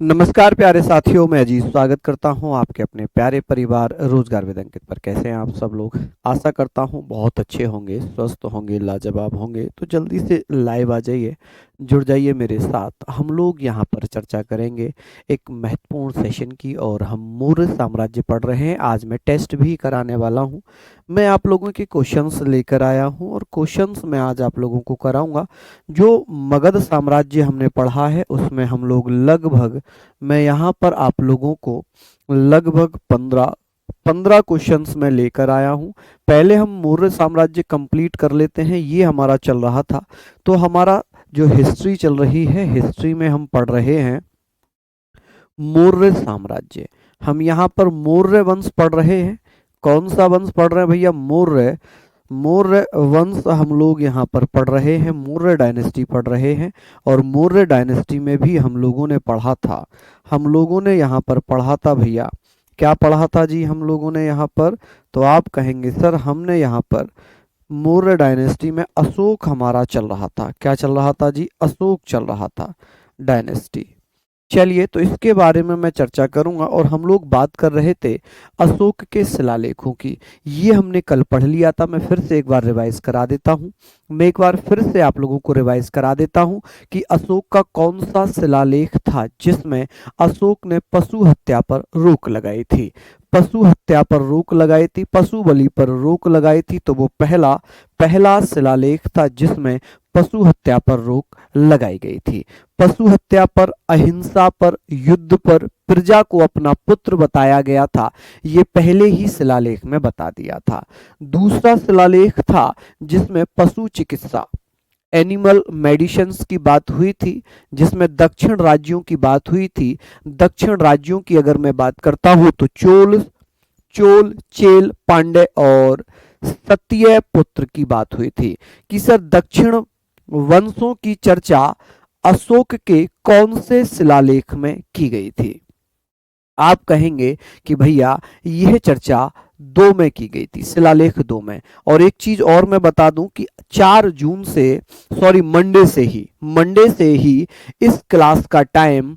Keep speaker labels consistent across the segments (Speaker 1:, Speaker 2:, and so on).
Speaker 1: नमस्कार प्यारे साथियों, मैं अजीत स्वागत करता हूं आपके अपने प्यारे परिवार रोजगार विद अंकित पर। कैसे हैं आप सब लोग? आशा करता हूं बहुत अच्छे होंगे, स्वस्थ होंगे, लाजवाब होंगे। तो जल्दी से लाइव आ जाइए, जुड़ जाइए मेरे साथ। हम लोग यहां पर चर्चा करेंगे एक महत्वपूर्ण सेशन की, और हम मौर्य साम्राज्य पढ़ रहे हैं। आज मैं टेस्ट भी कराने वाला हूं। मैं आप लोगों के क्वेश्चंस लेकर आया हूं, और क्वेश्चंस मैं आज आप लोगों को कराऊंगा। जो मगध साम्राज्य हमने पढ़ा है उसमें हम लोग लगभग, मैं यहाँ पर आप लोगों को लगभग 15 क्वेश्चंस मैं लेकर आया हूँ। पहले हम मौर्य साम्राज्य कंप्लीट कर लेते हैं, ये हमारा चल रहा था। तो हमारा जो हिस्ट्री चल रही है, हिस्ट्री में हम पढ़ रहे हैं मौर्य साम्राज्य। हम यहाँ पर मौर्य वंश पढ़ रहे हैं। कौन सा वंश पढ़ रहे हैं भैया? मौर्य। मौर्य वंश हम लोग यहाँ पर पढ़ रहे हैं, मौर्य डायनेस्टी पढ़ रहे हैं। और मौर्य डायनेस्टी में भी हम लोगों ने पढ़ा था, हम लोगों ने यहाँ पर पढ़ा था भैया। क्या पढ़ा था जी हम लोगों ने यहाँ पर? तो आप कहेंगे सर हमने यहाँ पर मौर्य डायनेस्टी में अशोक हमारा चल रहा था। क्या चल रहा था जी? अशोक चल रहा था डायनेस्टी। चलिए, तो इसके बारे में मैं चर्चा करूंगा। और हम लोग बात कर रहे थे अशोक के शिलालेखों की। ये हमने कल पढ़ लिया था, मैं फिर से एक बार रिवाइज करा देता हूँ। मैं एक बार फिर से आप लोगों को रिवाइज करा देता हूँ कि अशोक का कौन सा शिलालेख था जिसमें अशोक ने पशु हत्या पर रोक लगाई थी। पशु हत्या पर रोक लगाई थी, पशु बलि पर रोक लगाई थी। तो वो पहला पहला शिलालेख था जिसमें पशु हत्या पर रोक लगाई गई थी। पशु हत्या पर, अहिंसा पर, युद्ध पर, प्रजा को अपना पुत्र बताया गया था, ये पहले ही शिलालेख में बता दिया था। दूसरा शिलालेख था जिसमें पशु चिकित्सा, एनिमल मेडिसिन्स की बात हुई थी, जिसमें दक्षिण राज्यों की बात हुई थी। दक्षिण राज्यों की अगर मैं बात करता हूं तो चोल, चेल, पांड्य और सत्य पुत्र की बात हुई थी। कि सर दक्षिण वंशों की चर्चा अशोक के कौन से शिलालेख में की गई थी? आप कहेंगे कि भैया यह चर्चा 2 में की गई थी, शिलालेख 2 में। और एक चीज और मैं बता दूं कि 4 जून से, सॉरी मंडे से ही इस क्लास का टाइम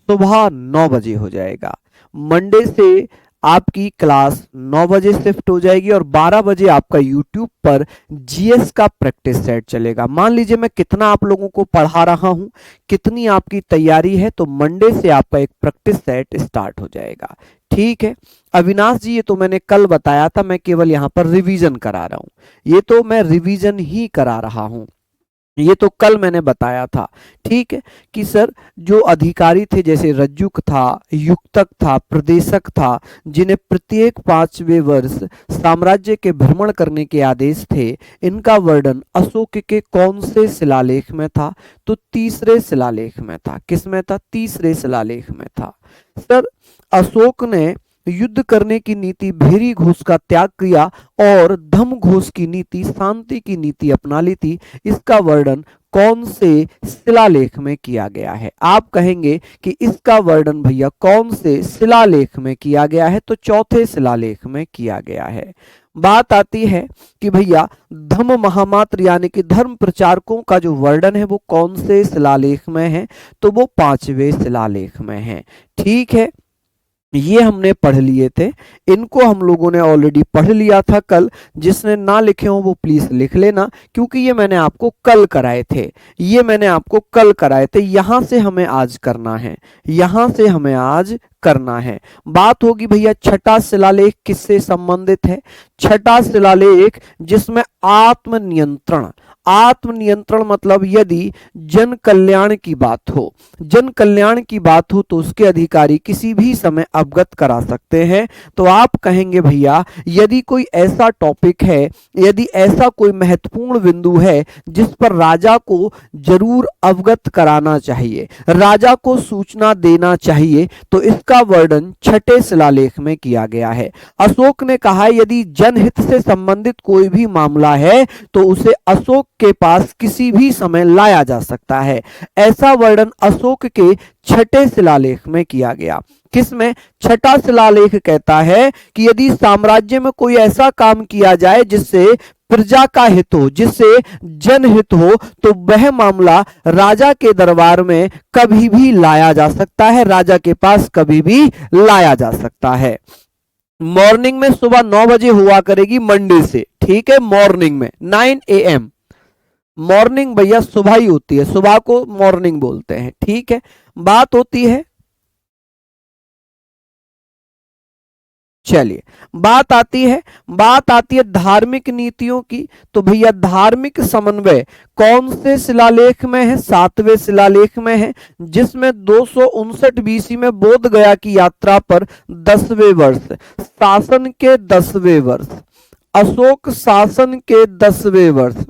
Speaker 1: सुबह 9 बजे हो जाएगा। मंडे से आपकी क्लास 9 बजे शिफ्ट हो जाएगी, और 12 बजे आपका यूट्यूब पर जीएस का प्रैक्टिस सेट चलेगा। मान लीजिए मैं कितना आप लोगों को पढ़ा रहा हूं, कितनी आपकी तैयारी है, तो मंडे से आपका एक प्रैक्टिस सेट स्टार्ट हो जाएगा। ठीक है अविनाश जी, ये तो मैंने कल बताया था, मैं केवल यहां पर रिवीजन करा रहा हूं। ये तो मैं रिवीजन ही करा रहा हूं, ये तो कल मैंने बताया था। ठीक है कि सर जो अधिकारी थे, जैसे रज्जुक था, युक्तक था, प्रदेशक था, जिन्हें प्रत्येक 5वें वर्ष साम्राज्य के भ्रमण करने के आदेश थे, इनका वर्णन अशोक के कौन से शिलालेख में था? तो तीसरे शिलालेख में था। किस में था? तीसरे शिलालेख में था। सर अशोक ने युद्ध करने की नीति, भेरी घोष का त्याग किया, और धम घोष की नीति, शांति की नीति अपना ली थी। इसका वर्णन कौन से शिलालेख में किया गया है? आप कहेंगे कि इसका वर्णन भैया कौन से शिलालेख में किया गया है? तो चौथे शिलालेख में किया गया है। बात आती है कि भैया धम्म महामात्र यानी कि धर्म प्रचारकों का जो वर्णन है वो कौन से शिलालेख में है? तो वो 5वें शिलालेख में है। ठीक है, ये हमने पढ़ लिए थे, इनको हम लोगों ने ऑलरेडी पढ़ लिया था कल। जिसने ना लिखे हो वो प्लीज लिख लेना, क्योंकि ये मैंने आपको कल कराए थे, ये मैंने आपको कल कराए थे। यहां से हमें आज करना है, यहां से हमें आज करना है। बात होगी भैया छठा शिलालेख किससे संबंधित है? छठा शिलालेख जिसमें आत्मनियंत्रण, आत्मनियंत्रण मतलब यदि जन कल्याण की बात हो, जन कल्याण की बात हो तो उसके अधिकारी किसी भी समय अवगत करा सकते हैं। तो आप कहेंगे भैया यदि कोई ऐसा टॉपिक है, यदि ऐसा कोई महत्वपूर्ण बिंदु है जिस पर राजा को जरूर अवगत कराना चाहिए, राजा को सूचना देना चाहिए, तो इसका वर्णन छठे शिलालेख में किया गया है। अशोक ने कहा यदि जनहित से संबंधित कोई भी मामला है तो उसे अशोक के पास किसी भी समय लाया जा सकता है। ऐसा वर्णन अशोक के छठे शिलालेख में किया गया। किसमें? छठा शिलालेख कहता है कि यदि साम्राज्य में कोई ऐसा काम किया जाए जिससे प्रजा का हित हो, जिससे जनहित हो, तो वह मामला राजा के दरबार में कभी भी लाया जा सकता है, राजा के पास कभी भी लाया जा सकता है। मॉर्निंग में सुबह 9 बजे हुआ करेगी मंडे से, ठीक है, मॉर्निंग में 9 AM। मॉर्निंग भैया सुबह ही होती है, सुबह को मॉर्निंग बोलते हैं, ठीक है। बात होती है, चलिए बात आती है धार्मिक नीतियों की। तो भैया धार्मिक समन्वय कौन से शिलालेख में है? 7वें शिलालेख में है, जिसमें 259 BC में बोध गया की यात्रा पर 10वें वर्ष, शासन के 10वें वर्ष, अशोक शासन के 10वें वर्ष,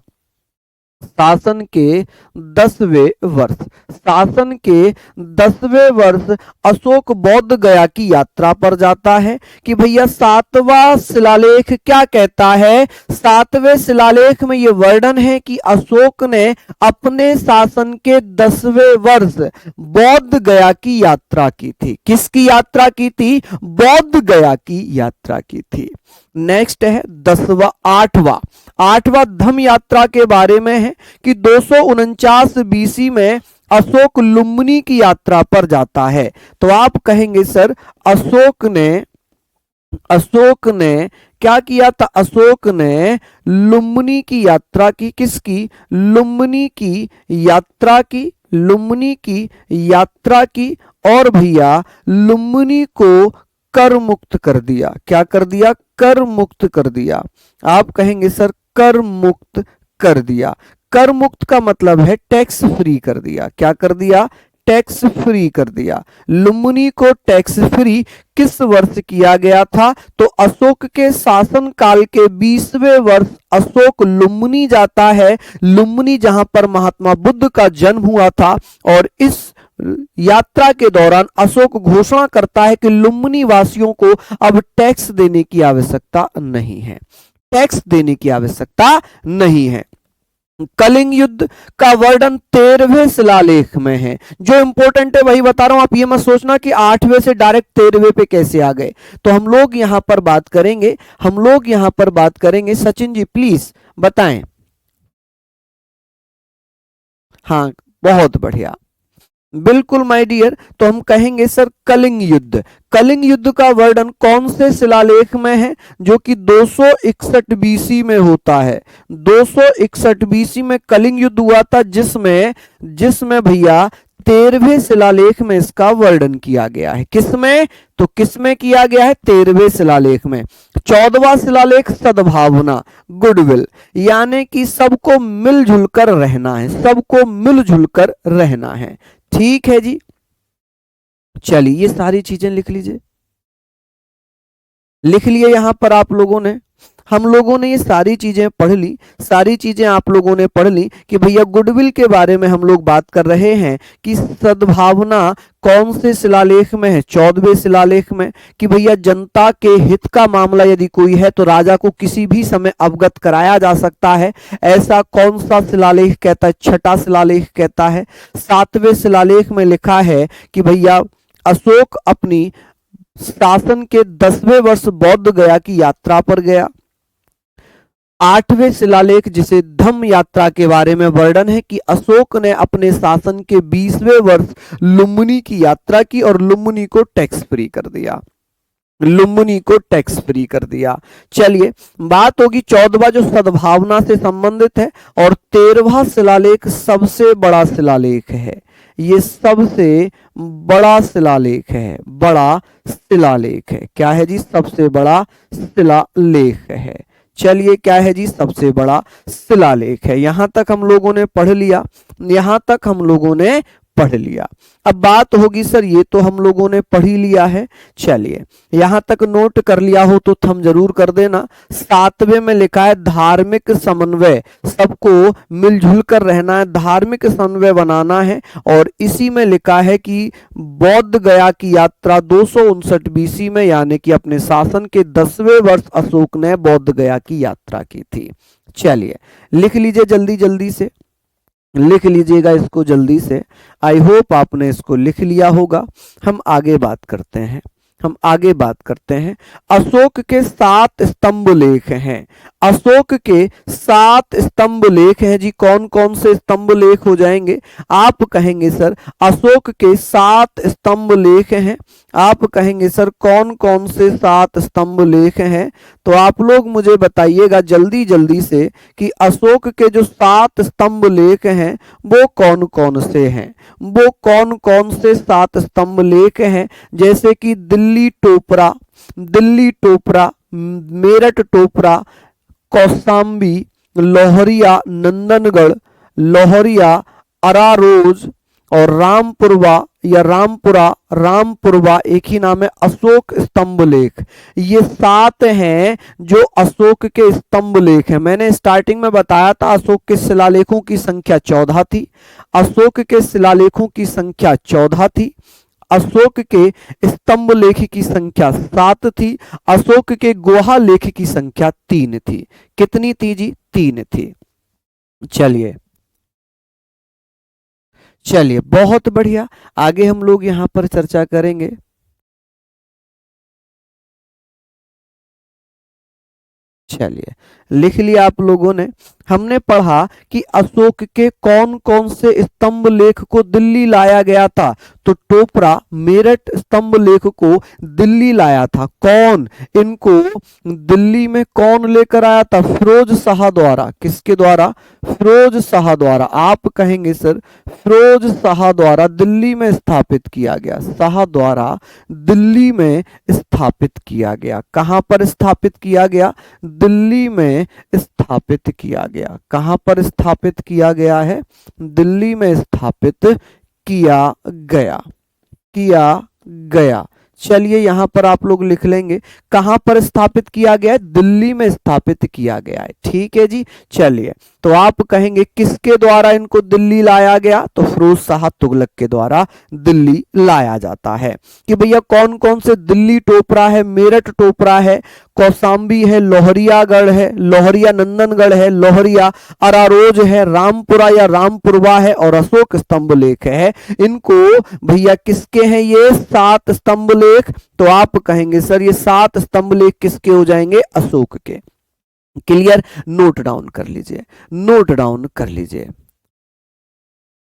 Speaker 1: शासन के 10वें वर्ष, शासन के 10वें वर्ष अशोक बौद्ध गया की यात्रा पर जाता है। कि भैया 7वां शिलालेख क्या कहता है? 7वें शिलालेख में यह वर्णन है कि अशोक ने अपने शासन के 10वें वर्ष बौद्ध गया की यात्रा की थी। किसकी यात्रा की थी? बौद्ध गया की यात्रा की थी। नेक्स्ट है 8वां धम्म यात्रा के बारे में है कि 249 BC में अशोक लुम्बिनी की यात्रा पर जाता है। तो आप कहेंगे सर अशोक ने क्या किया था? अशोक ने लुम्बिनी की यात्रा की। किसकी? लुम्बिनी की यात्रा की और भैया लुम्बिनी को कर मुक्त कर दिया। क्या कर दिया? कर मुक्त कर दिया। आप कहेंगे सर कर मुक्त कर दिया। कर मुक्त का मतलब है टैक्स फ्री कर दिया। क्या कर दिया? टैक्स फ्री कर दिया। लुम्बिनी को टैक्स फ्री किस वर्ष किया गया था? तो अशोक के शासन काल के 20वें वर्ष अशोक लुम्बिनी जाता है। लुम्बिनी जहां पर महात्मा बुद्ध का जन्म हुआ था, और इस यात्रा के दौरान अशोक घोषणा करता है कि लुम्बिनी वासियों को अब टैक्स देने की आवश्यकता नहीं है, टैक्स देने की आवश्यकता नहीं है। कलिंग युद्ध का वर्णन 13वें शिलालेख में है। जो इंपॉर्टेंट है वही बता रहा हूं, आप ये मत सोचना कि 8वें से डायरेक्ट 13वें पे कैसे आ गए। तो हम लोग यहां पर बात करेंगे, सचिन जी प्लीज बताएं। हाँ बहुत बढ़िया, बिल्कुल माय डियर। तो हम कहेंगे सर कलिंग युद्ध का वर्णन कौन से शिलालेख में है? जो कि 261 BC में होता है। 261 BC में कलिंग युद्ध हुआ था, जिसमें भैया 13वें शिलालेख में इसका वर्णन किया गया है। किसमें? तो किसमें किया गया है? 13वें शिलालेख में। 14वां शिलालेख सद्भावना, गुडविल, यानी कि सबको मिलजुल कर रहना है। ठीक है जी, चलिए ये सारी चीजें लिख लीजिए, लिख लिए यहां पर आप लोगों ने। हम लोगों ने ये सारी चीजें पढ़ ली, सारी चीजें आप लोगों ने पढ़ ली कि भैया गुडविल के बारे में हम लोग बात कर रहे हैं कि सद्भावना कौन से शिलालेख में है? 14वें शिलालेख में। कि भैया जनता के हित का मामला यदि कोई है तो राजा को किसी भी समय अवगत कराया जा सकता है। ऐसा कौन सा शिलालेख कहता है? 6ठा शिलालेख कहता है। 7वें शिलालेख में लिखा है कि भैया अशोक अपनी शासन के 10वें वर्ष बौद्ध गया की यात्रा पर गया। 8वें शिलालेख जिसे धम्म यात्रा के बारे में वर्णन है कि अशोक ने अपने शासन के 20वें वर्ष लुम्बिनी की यात्रा की और लुम्बिनी को टैक्स फ्री कर दिया। चलिए बात होगी 14वां जो सद्भावना से संबंधित है, और 13वां शिलालेख सबसे बड़ा शिलालेख है। ये सबसे बड़ा शिलालेख है। क्या है जी? सबसे बड़ा शिलालेख है। चलिए क्या है जी? सबसे बड़ा शिलालेख है। यहां तक हम लोगों ने पढ़ लिया। अब बात होगी सर ये तो हम लोगों ने पढ़ ही लिया है। चलिए यहां तक नोट कर लिया हो तो थम जरूर कर देना। 7वें में लिखा है धार्मिक समन्वय, सबको मिलजुल कर रहना है, धार्मिक समन्वय बनाना है। और इसी में लिखा है कि बौद्ध गया की यात्रा 259 BC में, यानी कि अपने शासन के 10वें वर्ष अशोक ने बौद्ध गया की यात्रा की थी। चलिए लिख लीजिए, जल्दी से लिख लीजिएगा इसको जल्दी से। आई होप आपने इसको लिख लिया होगा। हम आगे बात करते हैं। हम आगे बात करते हैं। अशोक के 7 स्तंभ लेख हैं। अशोक के 7 स्तंभ लेख हैं जी। कौन कौन से स्तंभ लेख हो जाएंगे? आप कहेंगे सर अशोक के 7 स्तंभ लेख हैं। आप कहेंगे सर कौन कौन से 7 स्तंभ लेख हैं? तो आप लोग मुझे बताइएगा जल्दी जल्दी से कि अशोक के जो 7 स्तंभ लेख हैं वो कौन कौन से हैं। वो कौन कौन से 7 स्तंभ लेख हैं? जैसे कि दिल्ली टोपरा, दिल्ली टोपरा, मेरठ टोपरा, कौशाम्बी, लोहरिया, नंदनगढ़, लोहरिया, अरारोज और रामपुरवा या रामपुरा, रामपुरवा एक ही नाम है। अशोक स्तंभ लेख ये 7 हैं जो अशोक के स्तंभ लेख हैं। मैंने स्टार्टिंग में बताया था अशोक के शिलालेखों की संख्या 14 थी। अशोक के शिलालेखों की संख्या 14 थी। अशोक के स्तंभ लेख की संख्या 7 थी। अशोक के गुहा लेख की संख्या 3 थी। कितनी थी जी? 3 थी। चलिए चलिए बहुत बढ़िया, आगे हम लोग यहां पर चर्चा करेंगे। चलिए लिख लिया आप लोगों ने। हमने पढ़ा कि अशोक के कौन कौन से स्तंभ लेख को दिल्ली लाया गया था। तो टोपरा, मेरठ स्तंभ लेख को दिल्ली लाया था। कौन? इनको दिल्ली में कौन लेकर आया था? फिरोज शाह द्वारा। किसके द्वारा? फिरोज शाह द्वारा। आप कहेंगे सर फिरोज शाह द्वारा दिल्ली में स्थापित किया गया। शाह द्वारा दिल्ली में स्थापित किया गया। कहां पर स्थापित किया गया? दिल्ली में स्थापित किया गया। कहां पर स्थापित किया गया है? दिल्ली में स्थापित किया गया, किया गया। चलिए यहां पर आप लोग लिख लेंगे कहां पर स्थापित किया गया है? दिल्ली में स्थापित किया गया है। ठीक है जी। चलिए तो आप कहेंगे किसके द्वारा इनको दिल्ली लाया गया? तो फिरोज शाह तुगलक के द्वारा दिल्ली लाया जाता है। कि भैया कौन कौन से? दिल्ली टोपरा है, मेरठ टोपरा है, कौशाम्बी है, लोहरियागढ़ है, लोहरिया नंदनगढ़ है, लोहरिया अरारोज है, रामपुरा या रामपुरवा है और अशोक स्तंभ लेख है। इनको भैया किसके हैं ये 7 स्तंभ लेख? तो आप कहेंगे सर ये 7 स्तंभ लेख किसके हो जाएंगे? अशोक के। क्लियर? नोट डाउन कर लीजिए, नोट डाउन कर लीजिए।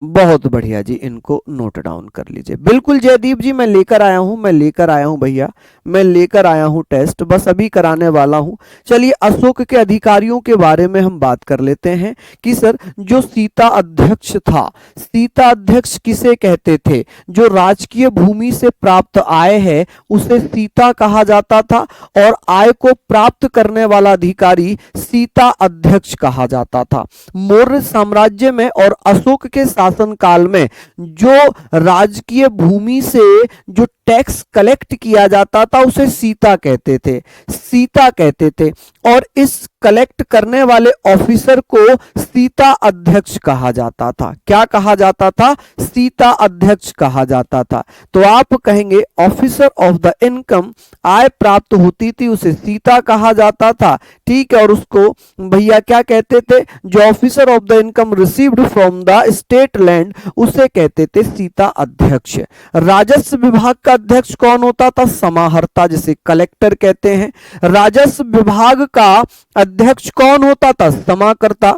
Speaker 1: बहुत बढ़िया जी, इनको नोट डाउन कर लीजिए। बिल्कुल जयदीप जी मैं लेकर आया हूं, मैं लेकर आया हूं भैया, मैं लेकर आया हूं टेस्ट, बस अभी कराने वाला हूं। चलिए अशोक के अधिकारियों के बारे में हम बात कर लेते हैं कि सर जो सीता अध्यक्ष था, सीता अध्यक्ष किसे कहते थे? जो राजकीय भूमि से प्राप्त आय है उसे सीता कहा जाता था और आय को प्राप्त करने वाला अधिकारी सीता अध्यक्ष कहा जाता था। मौर्य साम्राज्य में और अशोक के शासन काल में जो राजकीय भूमि से जो टैक्स कलेक्ट किया जाता था उसे सीता कहते थे, सीता कहते थे। और इस कलेक्ट करने वाले ऑफिसर को सीता अध्यक्ष कहा जाता था। क्या कहा जाता था? सीता अध्यक्ष कहा जाता था। तो आप कहेंगे ऑफिसर ऑफ द इनकम, आय प्राप्त होती थी उसे सीता कहा जाता था। ठीक है। और उसको भैया क्या कहते थे? जो officer of the income received from the state land उसे कहते थे सीता अध्यक्ष। राजस्व विभाग का अध्यक्ष कौन होता था? समाहर्ता, जिसे कलेक्टर कहते हैं। राजस्व विभाग का अध्यक्ष कौन होता था? समाकर्ता,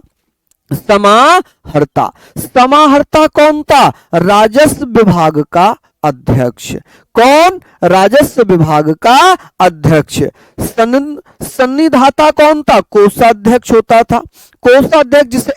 Speaker 1: समाहर्ता। समाहर्ता कौन था? राजस्व विभाग का अध्यक्ष। कौन? राजस्व विभाग का अध्यक्ष। सन्निधाता कौन था? कोषाध्यक्ष होता था। कोषाध्यक्ष जिसे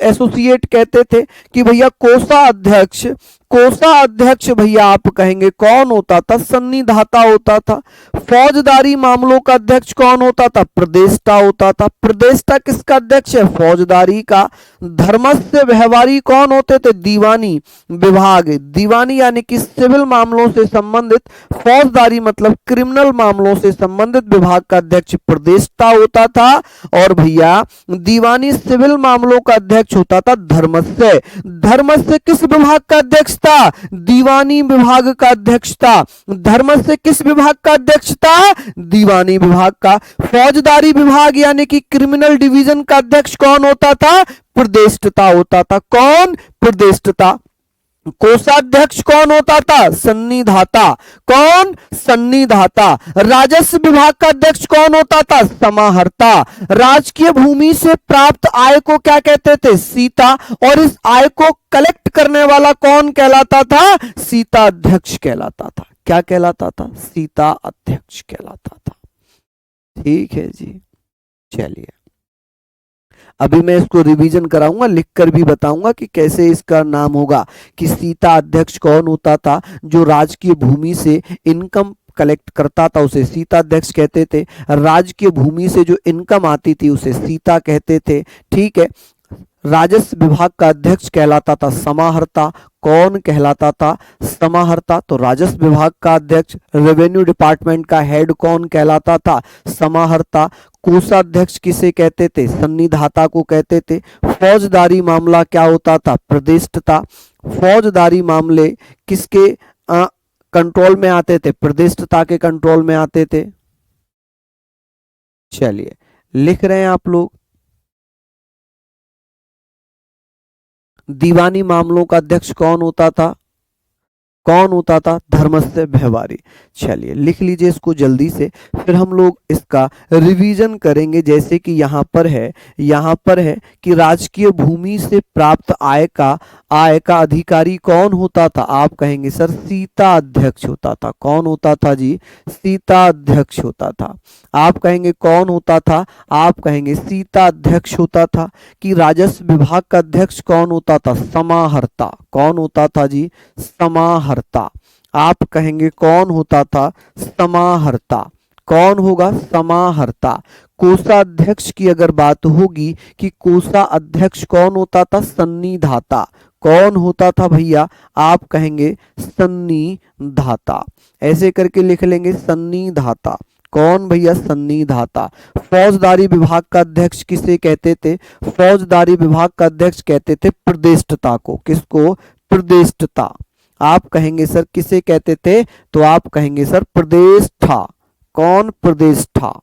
Speaker 1: एसोसिएट कहते थे कि भैया कोषाध्यक्ष, कोषाध्यक्ष भैया आप कहेंगे कौन होता था? सन्निधाता होता था। फौजदारी मामलों का अध्यक्ष कौन होता था? प्रदेष्टा होता था। प्रदेष्टा किसका अध्यक्ष है? फौजदारी का। धर्मस्य व्यवहारी कौन होते थे? दीवानी विभाग, दीवानी यानी कि सिविल मामलों से संबंधित, फौजदारी मतलब क्रिमिनल मामलों से संबंधित विभाग का अध्यक्ष प्रदेष्टा होता था। और भैया दीवानी सिविल मामलों का अध्यक्ष होता था धर्मस्य। धर्मस्य किस विभाग का अध्यक्ष था? दीवानी विभाग का अध्यक्ष था। धर्मस्य किस विभाग का अध्यक्ष था? दीवानी विभाग का। फौजदारी विभाग यानी कि क्रिमिनल डिवीजन का अध्यक्ष कौन होता था? प्रदेष्टा होता था। कौन? प्रदेष्टा। कोषाध्यक्ष कौन होता था? सन्निधाता। कौन? सन्निधाता। राजस्व विभाग का अध्यक्ष कौन होता था? समाहर्ता। राजकीय भूमि से प्राप्त आय को क्या कहते थे? सीता। और इस आय को कलेक्ट करने वाला कौन कहलाता था? सीता अध्यक्ष कहलाता था। क्या कहलाता था? सीता अध्यक्ष कहलाता था। ठीक है जी, चलिए अभी मैं इसको रिवीजन कराऊंगा, लिखकर भी बताऊंगा कि कैसे इसका नाम होगा। कि सीता अध्यक्ष कौन होता था? जो राजकीय भूमि से इनकम कलेक्ट करता था उसे सीता अध्यक्ष कहते थे। राजकीय भूमि से जो इनकम आती थी उसे सीता कहते थे। ठीक है। राजस्व विभाग का अध्यक्ष कहलाता था समाहर्ता। कौन कहलाता था? समाहर्ता। तो राजस्व विभाग का अध्यक्ष, रेवेन्यू डिपार्टमेंट का हेड कौन कहलाता था? समाहर्ता। कोषाध्यक्ष किसे कहते थे? सन्निधाता को कहते थे। फौजदारी मामला क्या होता था? प्रदिष्टता। फौजदारी मामले किसके कंट्रोल में आते थे? प्रदिष्टता के कंट्रोल में आते थे। चलिए लिख रहे हैं आप लोग। दीवानी मामलों का अध्यक्ष कौन होता था? कौन होता था? धर्मस्य व्यवहारी। चलिए लिख लीजिए इसको जल्दी से, फिर हम लोग इसका रिवीजन करेंगे। जैसे कि यहाँ पर है, यहाँ पर है कि राजकीय भूमि से प्राप्त आय का अधिकारी कौन होता था? आप कहेंगे सर सीता अध्यक्ष होता था। कौन होता था जी? सीता अध्यक्ष होता था। आप कहेंगे कौन होता था? आप कहेंगे सीता अध्यक्ष होता था। कि राजस्व विभाग का अध्यक्ष कौन होता था? समाहर्ता। कौन होता था जी? समाहर्ता। आप कहेंगे कौन होता था? समाहर्ता। कौन होगा? समाहर्ता। कोषाध्यक्ष की अगर बात होगी कि कोषा अध्यक्ष कौन होता था? सन्निधाता। कौन होता था भैया? आप कहेंगे सन्निधाता। ऐसे करके लिख लेंगे सन्निधाता। कौन भैया? सन्निधाता। फौजदारी विभाग का अध्यक्ष किसे कहते थे? फौजदारी विभाग का अध्यक्ष कहते थे प्रदेष्टता को। किसको? प्रदेष्टता। आप कहेंगे सर किसे कहते थे? तो आप कहेंगे सर प्रदेष्टा। कौन? प्रदेष्टा।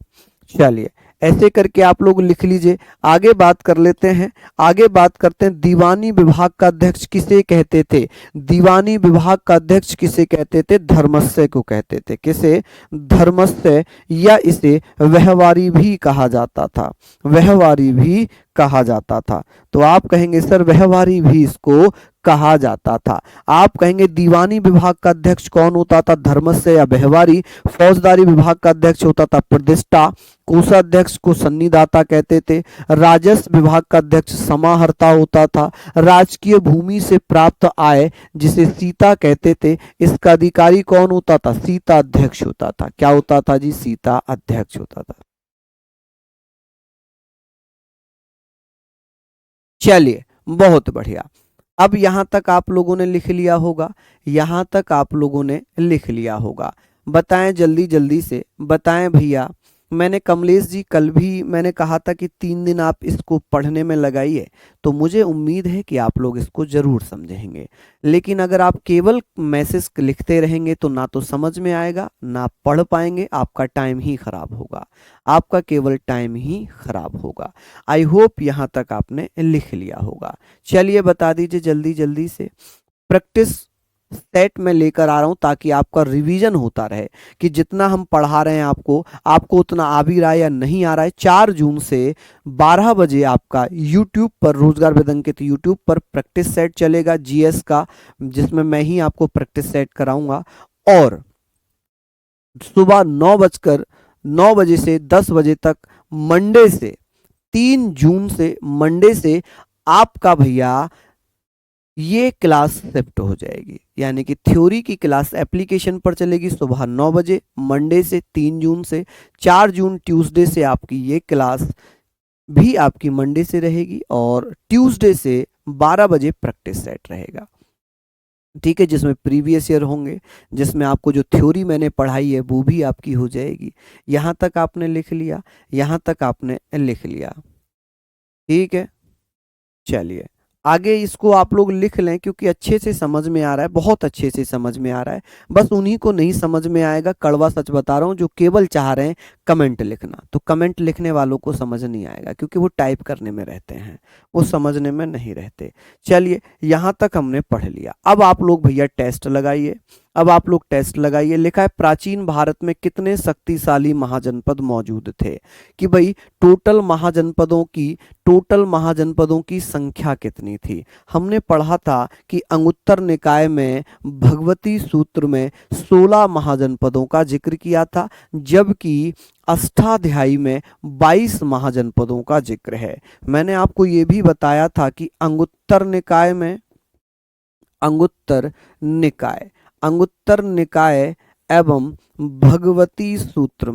Speaker 1: चलिए ऐसे करके आप लोग लिख लीजिए। आगे बात कर लेते हैं। आगे बात करते हैं दीवानी विभाग का अध्यक्ष किसे कहते थे? दीवानी विभाग का अध्यक्ष किसे कहते थे? धर्मस्य को कहते थे। किसे? धर्मस्य, या इसे व्यवहारी भी कहा जाता था। व्यवहारी भी कहा जाता था। तो आप कहेंगे सर व्यवहारी भी इसको कहा जाता था। आप कहेंगे दीवानी विभाग का अध्यक्ष कौन होता था? धर्मस्य या व्यवहारी। फौजदारी विभाग का अध्यक्ष होता था प्रतिष्ठा। कोषाध्यक्ष को सन्निधाता कहते थे। राजस्व विभाग का अध्यक्ष समाहर्ता होता था। राजकीय भूमि से प्राप्त आय जिसे सीता कहते थे, इसका अधिकारी कौन होता था? सीता अध्यक्ष होता था। क्या होता था जी? सीता अध्यक्ष होता था। चलिए बहुत बढ़िया। अब यहां तक आप लोगों ने लिख लिया होगा। यहां तक आप लोगों ने लिख लिया होगा। बताएं जल्दी जल्दी से, बताएं भैया। मैंने कमलेश जी कल भी मैंने कहा था कि 3 दिन आप इसको पढ़ने में लगाइए, तो मुझे उम्मीद है कि आप लोग इसको जरूर समझेंगे। लेकिन अगर आप केवल मैसेज लिखते रहेंगे तो ना तो समझ में आएगा, ना पढ़ पाएंगे, आपका टाइम ही खराब होगा। आपका केवल टाइम ही खराब होगा। आई होप यहाँ तक आपने लिख लिया होगा। चलिए बता दीजिए जल्दी जल्दी से। प्रैक्टिस सेट में लेकर आ रहा हूं ताकि आपका रिवीजन होता रहे, कि जितना हम पढ़ा रहे हैं आपको उतना आ भी रहा है या नहीं आ रहा है। 4 जून से 12 बजे आपका यूट्यूब पर, रोजगार वेद अंकित यूट्यूब पर प्रैक्टिस सेट चलेगा जीएस का, जिसमें मैं ही आपको प्रैक्टिस सेट कराऊंगा। और सुबह 9 बजे से 10 बजे तक मंडे से, 3 जून से मंडे से आपका भैया ये क्लास शिफ्ट हो जाएगी। यानी कि थ्योरी की क्लास एप्लीकेशन पर चलेगी सुबह 9 बजे मंडे से 3 जून से। 4 जून ट्यूसडे से आपकी ये क्लास भी आपकी मंडे से रहेगी, और ट्यूसडे से 12 बजे प्रैक्टिस सेट रहेगा। ठीक है, जिसमें प्रीवियस ईयर होंगे, जिसमें आपको जो थ्योरी मैंने पढ़ाई है वो भी आपकी हो जाएगी। यहाँ तक आपने लिख लिया? यहाँ तक आपने लिख लिया? ठीक है, चलिए आगे इसको आप लोग लिख लें क्योंकि अच्छे से समझ में आ रहा है, बहुत अच्छे से समझ में आ रहा है। बस उन्हीं को नहीं समझ में आएगा, कड़वा सच बता रहा हूँ, जो केवल चाह रहे हैं कमेंट लिखना। तो कमेंट लिखने वालों को समझ नहीं आएगा क्योंकि वो टाइप करने में रहते हैं, वो समझने में नहीं रहते। चलिए यहाँ तक हमने पढ़ लिया। अब आप लोग भैया टेस्ट लगाइए। अब आप लोग टेस्ट लगाइए। लिखा है प्राचीन भारत में कितने शक्तिशाली महाजनपद मौजूद थे। कि भाई टोटल महाजनपदों की संख्या कितनी थी। हमने पढ़ा था कि अंगुत्तर निकाय में भगवती सूत्र में 16 महाजनपदों का जिक्र किया था, जबकि अष्टाध्यायी में 22 महाजनपदों का जिक्र है। मैंने आपको ये भी बताया था कि अंगुत्तर निकाय एवं भगवती सूत्र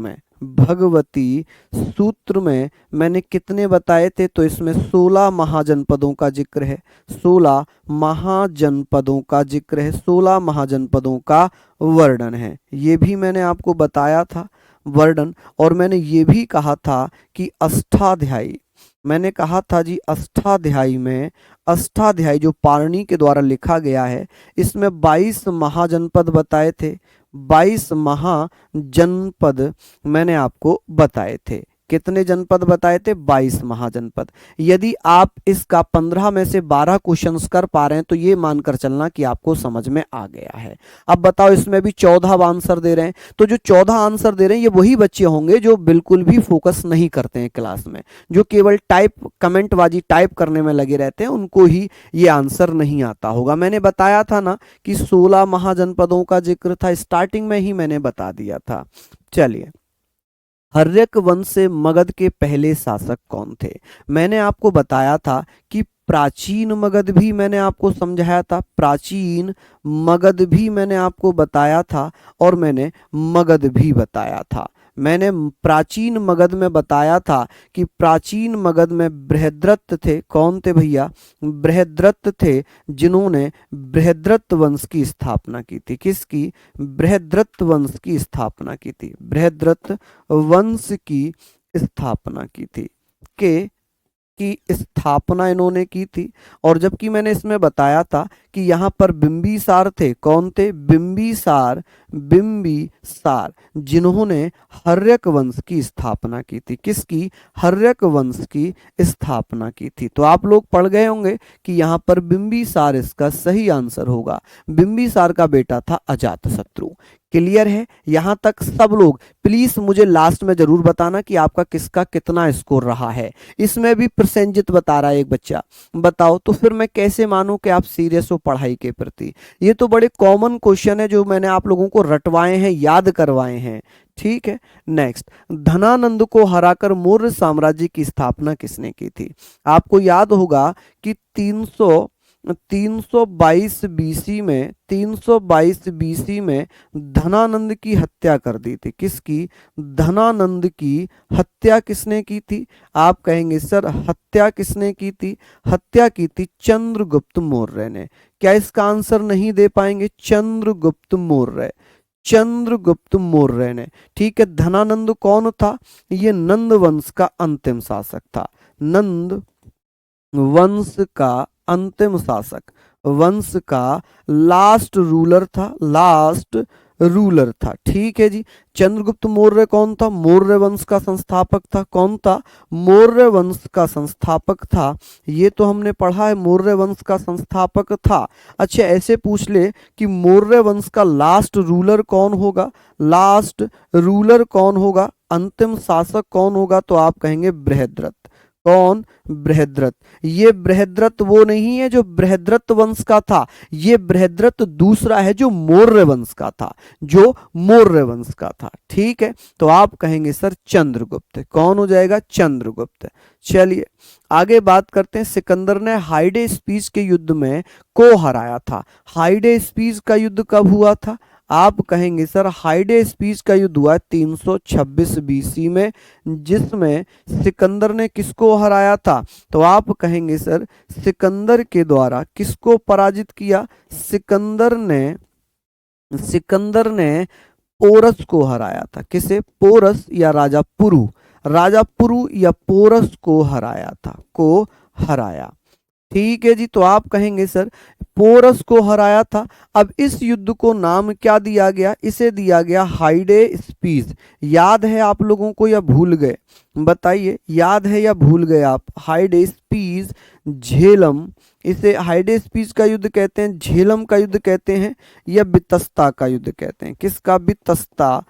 Speaker 1: में मैंने कितने बताए थे, तो इसमें 16 महाजनपदों का जिक्र है। 16 महाजनपदों का जिक्र है, 16 महाजनपदों का वर्णन है। ये भी मैंने आपको बताया था वर्णन। और मैंने ये भी कहा था कि मैंने कहा था जी अष्टाध्यायी जो पाणिनि के द्वारा लिखा गया है, इसमें 22 महाजनपद बताए थे। 22 महाजनपद मैंने आपको बताए थे। कितने जनपद बताए थे? 22 महाजनपद। यदि आप इसका 15 में से 12 क्वेश्चंस कर पा रहे हैं तो ये मानकर चलना कि आपको समझ में आ गया है। अब बताओ, इसमें भी 14 आंसर दे रहे हैं, तो जो 14 आंसर दे रहे हैं ये वही बच्चे होंगे जो बिल्कुल भी फोकस नहीं करते हैं क्लास में, जो केवल कमेंटबाजी टाइप करने में लगे रहते हैं, उनको ही ये आंसर नहीं आता होगा। मैंने बताया था ना कि 16 महाजनपदों का जिक्र था, स्टार्टिंग में ही मैंने बता दिया था। चलिए, हर्यक वंश से मगध के पहले शासक कौन थे? मैंने आपको बताया था कि प्राचीन मगध भी मैंने आपको समझाया था, प्राचीन मगध भी मैंने आपको बताया था, और मैंने मगध भी बताया था। मैंने प्राचीन मगध में बताया था कि प्राचीन मगध में बृहद्रथ थे। कौन थे भैया? बृहद्रथ थे, जिन्होंने बृहद्रथ वंश की स्थापना की थी। किसकी? बृहद्रथ वंश की स्थापना की थी। बृहद्रथ वंश की स्थापना की थी की स्थापना इन्होंने की थी। और जबकि मैंने इसमें बताया था कि यहाँ पर बिंबिसार थे। कौन थे? बिंबिसार जिन्होंने हर्यक वंश की स्थापना की थी। किसकी? हर्यक वंश की स्थापना की थी। तो आप लोग पढ़ गए होंगे कि यहाँ पर बिंबिसार इसका सही आंसर होगा। बिंबिसार का बेटा था अजातशत्रु। क्लियर है यहाँ तक सब लोग? प्लीज मुझे लास्ट में जरूर बताना कि आपका किसका कितना स्कोर रहा है। इसमें भी प्रसेंजित बता रहा है एक बच्चा। बताओ तो फिर मैं कैसे मानूं कि आप सीरियस हो पढ़ाई के प्रति। ये तो बड़े कॉमन क्वेश्चन है जो मैंने आप लोगों को रटवाए हैं, याद करवाए हैं। ठीक है, नेक्स्ट, धनानंद को हराकर मौर्य साम्राज्य की स्थापना किसने की थी? आपको याद होगा कि 322 बीसी में धनानंद की हत्या कर दी थी। किसकी? धनानंद की हत्या किसने की थी? आप कहेंगे सर हत्या किसने की थी? हत्या की थी चंद्रगुप्त मौर्य ने। क्या इसका आंसर नहीं दे पाएंगे? चंद्रगुप्त मौर्य ने। ठीक है, धनानंद कौन था? ये नंद वंश का अंतिम शासक था। नंद वंश का अंतिम शासक, वंश का लास्ट रूलर था। ठीक है जी। चंद्रगुप्त मौर्य कौन था? मौर्य वंश का संस्थापक था। कौन था? मौर्य वंश का संस्थापक था। ये तो हमने पढ़ा है, मौर्य वंश का संस्थापक था। अच्छा, ऐसे पूछ ले कि मौर्य वंश का लास्ट रूलर कौन होगा? लास्ट रूलर कौन होगा? अंतिम शासक कौन होगा? तो आप कहेंगे बृहद्रथ। कौन? बृहद्रथ। ये बृहद्रथ वो नहीं है जो बृहद्रथ वंश का था, ये बृहद्रथ दूसरा है जो मौर्य वंश का था। ठीक है, तो आप कहेंगे सर चंद्रगुप्त। कौन हो जाएगा? चंद्रगुप्त। चलिए आगे बात करते हैं। सिकंदर ने हाइडे स्पीच के युद्ध में को हराया था। हाइडे स्पीच का युद्ध कब हुआ था? आप कहेंगे सर हाइडे स्पीच का युद्ध हुआ 326 बीसी में, जिसमें सिकंदर ने किसको हराया था? तो आप कहेंगे सर सिकंदर के द्वारा किसको पराजित किया? सिकंदर ने पोरस को हराया था। किसे? पोरस या राजा पुरु या पोरस को हराया था। ठीक है जी, तो आप कहेंगे सर पोरस को हराया था। अब इस युद्ध को नाम क्या दिया गया? इसे दिया गया हाइडेस्पीस। याद है आप लोगों को या भूल गए? बताइए, याद है या भूल गए आप? हाइडेस्पीस झेलम, इसे हाइडेस्पीस का युद्ध कहते हैं, झेलम का युद्ध कहते हैं, या बितस्ता का युद्ध कहते हैं? किसका? बितस्ता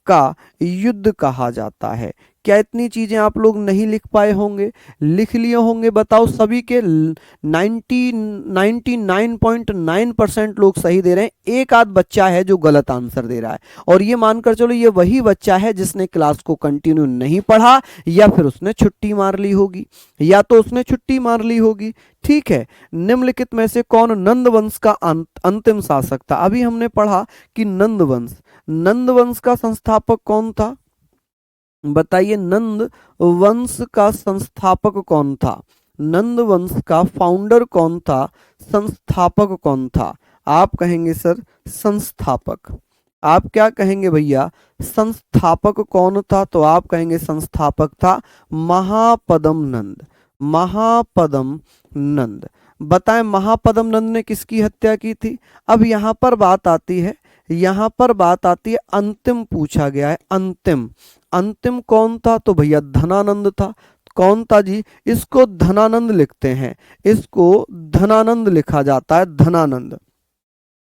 Speaker 1: का युद्ध कहा जाता है। क्या इतनी चीजें आप लोग नहीं लिख पाए होंगे? लिख लिए होंगे। बताओ, सभी के 99.9% लोग सही दे रहे हैं। एक आध बच्चा है जो गलत आंसर दे रहा है, और ये मानकर चलो ये वही बच्चा है जिसने क्लास को कंटिन्यू नहीं पढ़ा, या फिर उसने छुट्टी मार ली होगी, या तो उसने छुट्टी मार ली होगी। ठीक है, निम्नलिखित में से कौन नंद वंश का अंतिम शासक था? अभी हमने पढ़ा कि नंद वंश का संस्थापक कौन था? बताइए, नंद वंश का संस्थापक कौन था? नंद वंश का फाउंडर कौन था? संस्थापक कौन था? आप कहेंगे सर संस्थापक। आप क्या कहेंगे भैया? संस्थापक कौन था? तो आप कहेंगे संस्थापक था महापदम नंद। महापदम नंद। बताएं, महापदम नंद ने किसकी हत्या की थी? अब यहां पर बात आती है, अंतिम पूछा गया है। अंतिम कौन था? तो भैया धनानंद था। कौन था जी? इसको धनानंद लिखते हैं, इसको धनानंद लिखा जाता है, धनानंद।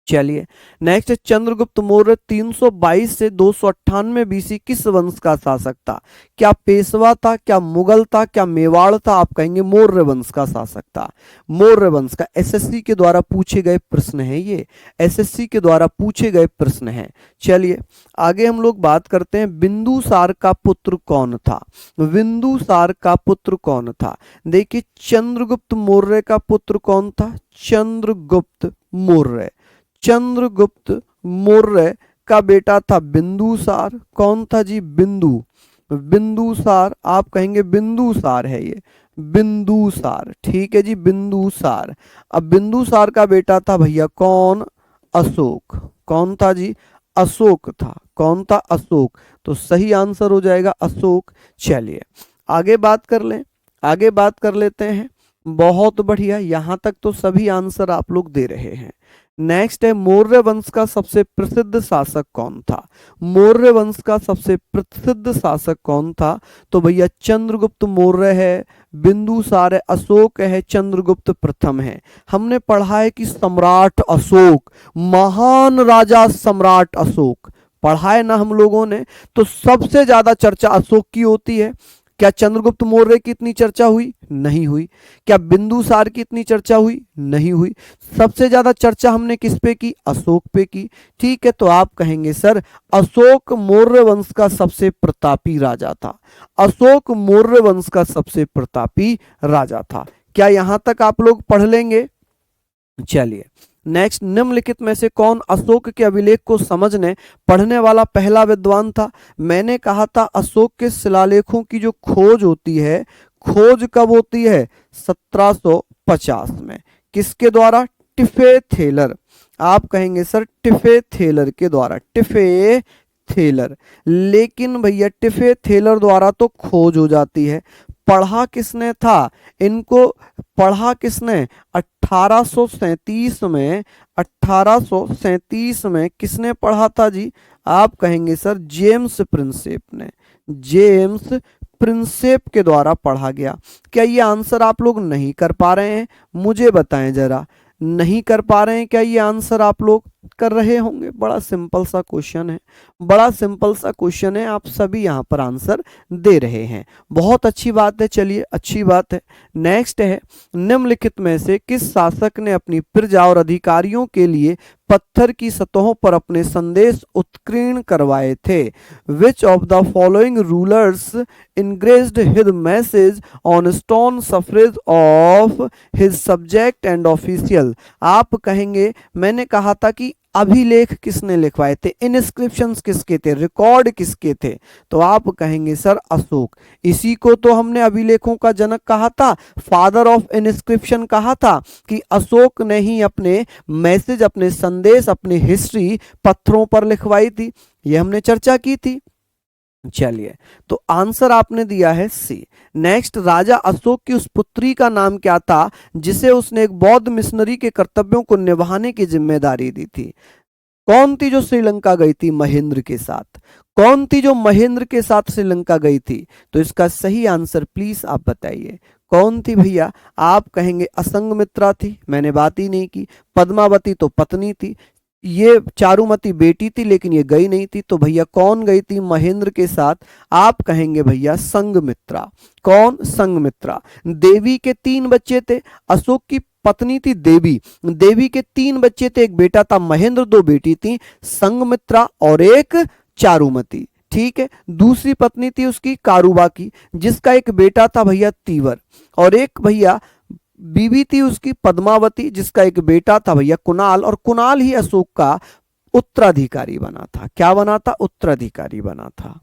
Speaker 1: चलिए नेक्स्ट, चंद्रगुप्त मौर्य 322 से 298 बीसी किस वंश का शासक था? क्या पेशवा था, क्या मुगल था, क्या मेवाड़ था? आप कहेंगे मौर्य वंश का शासक था। मौर्य वंश का। एसएससी के द्वारा पूछे गए प्रश्न है ये, एसएससी के द्वारा पूछे गए प्रश्न है। चलिए आगे हम लोग बात करते हैं, बिंदुसार का पुत्र कौन था? बिंदुसार का पुत्र कौन था? देखिए, चंद्रगुप्त मौर्य का पुत्र कौन था? चंद्रगुप्त मौर्य। चंद्रगुप्त मौर्य का बेटा था बिंदुसार। कौन था जी? बिंदुसार। आप कहेंगे बिंदुसार है ये, बिंदुसार। ठीक है जी, बिंदुसार। अब बिंदुसार का बेटा था भैया कौन? अशोक। कौन था जी? अशोक था। कौन था? अशोक। तो सही आंसर हो जाएगा अशोक। चलिए आगे बात कर लें, आगे बात कर लेते हैं। बहुत बढ़िया, यहां तक तो सभी आंसर आप लोग दे रहे हैं। नेक्स्ट है, मौर्य वंश का सबसे प्रसिद्ध शासक कौन था? मौर्य वंश का सबसे प्रसिद्ध शासक कौन था? तो भैया चंद्रगुप्त मौर्य है, बिंदुसार है, अशोक है, चंद्रगुप्त प्रथम है। हमने पढ़ा है कि सम्राट अशोक, महान राजा सम्राट अशोक, पढ़ा है ना हम लोगों ने। तो सबसे ज्यादा चर्चा अशोक की होती है। क्या चंद्रगुप्त मौर्य की इतनी चर्चा हुई? नहीं हुई। क्या बिंदुसार की इतनी चर्चा हुई? नहीं हुई। सबसे ज्यादा चर्चा हमने किस पे की? अशोक पे की। ठीक है, तो आप कहेंगे सर अशोक मौर्य वंश का सबसे प्रतापी राजा था। अशोक मौर्य वंश का सबसे प्रतापी राजा था। क्या यहां तक आप लोग पढ़ लेंगे? चलिए नेक्स्ट, निम्नलिखित में से कौन अशोक के अभिलेख को समझने पढ़ने वाला पहला विद्वान था? मैंने कहा था अशोक के शिलालेखों की जो खोज होती है, खोज कब होती है? 1750 में। किसके द्वारा? टिफे थेलर। आप कहेंगे सर टिफे थेलर के द्वारा, टिफे थेलर। लेकिन भैया टिफे थेलर द्वारा तो खोज हो जाती है, पढ़ा किसने था इनको? पढ़ा किसने? 1837 में, 1837 में किसने पढ़ा था जी? आप कहेंगे सर जेम्स प्रिंसेप ने, जेम्स प्रिंसेप के द्वारा पढ़ा गया। क्या ये आंसर आप लोग नहीं कर पा रहे हैं? मुझे बताएं जरा, नहीं कर पा रहे हैं क्या ये आंसर आप लोग? कर रहे होंगे। बड़ा सिंपल सा क्वेश्चन है, बड़ा सिंपल सा क्वेश्चन है, आप सभी यहाँ पर आंसर दे रहे हैं, बहुत अच्छी बात है। चलिए अच्छी बात है। नेक्स्ट है, निम्नलिखित में से किस शासक ने अपनी प्रजा और अधिकारियों के लिए पत्थर की सतहों पर अपने संदेश उत्कीर्ण करवाए थे? Which of the following rulers engraved his message on stone suffrage of his subject and official? आप कहेंगे मैंने कहा था कि अभिलेख किसने लिखवाए थे, इनस्क्रिप्शंस किसके थे, रिकॉर्ड किसके थे? तो आप कहेंगे सर अशोक। इसी को तो हमने अभिलेखों का जनक कहा था, फादर ऑफ इनस्क्रिप्शन कहा था, कि अशोक ने ही अपने मैसेज, अपने संदेश, अपनी हिस्ट्री पत्थरों पर लिखवाई थी। ये हमने चर्चा की थी। चलिए, तो आंसर आपने दिया है सी। नेक्स्ट, राजा अशोक की उस पुत्री का नाम क्या था जिसे उसने एक बौद्ध मिशनरी के कर्तव्यों को निभाने की जिम्मेदारी दी थी? कौन थी जो श्रीलंका गई थी महेंद्र के साथ? कौन थी जो महेंद्र के साथ श्रीलंका गई थी? तो इसका सही आंसर प्लीज आप बताइए, कौन थी भैया? आप कहेंगे असंगमित्रा थी, मैंने बात ही नहीं की। पद्मावती तो पत्नी थी, ये चारुमती बेटी थी लेकिन ये गई नहीं थी। तो भैया कौन गई थी महेंद्र के साथ? आप कहेंगे भैया संगमित्रा। कौन? संगमित्रा। देवी के 3 बच्चे थे, अशोक की पत्नी थी देवी, देवी के 3 बच्चे थे, एक बेटा था महेंद्र, 2 बेटी थी संगमित्रा और एक चारुमती। ठीक है, दूसरी पत्नी थी उसकी कारुबा की, जिसका एक बेटा था भैया तीवर, और एक भैया बीवी थी उसकी पद्मावती, जिसका एक बेटा था भैया कुणाल, और कुणाल ही अशोक का उत्तराधिकारी बना था। क्या बना था? उत्तराधिकारी बना था।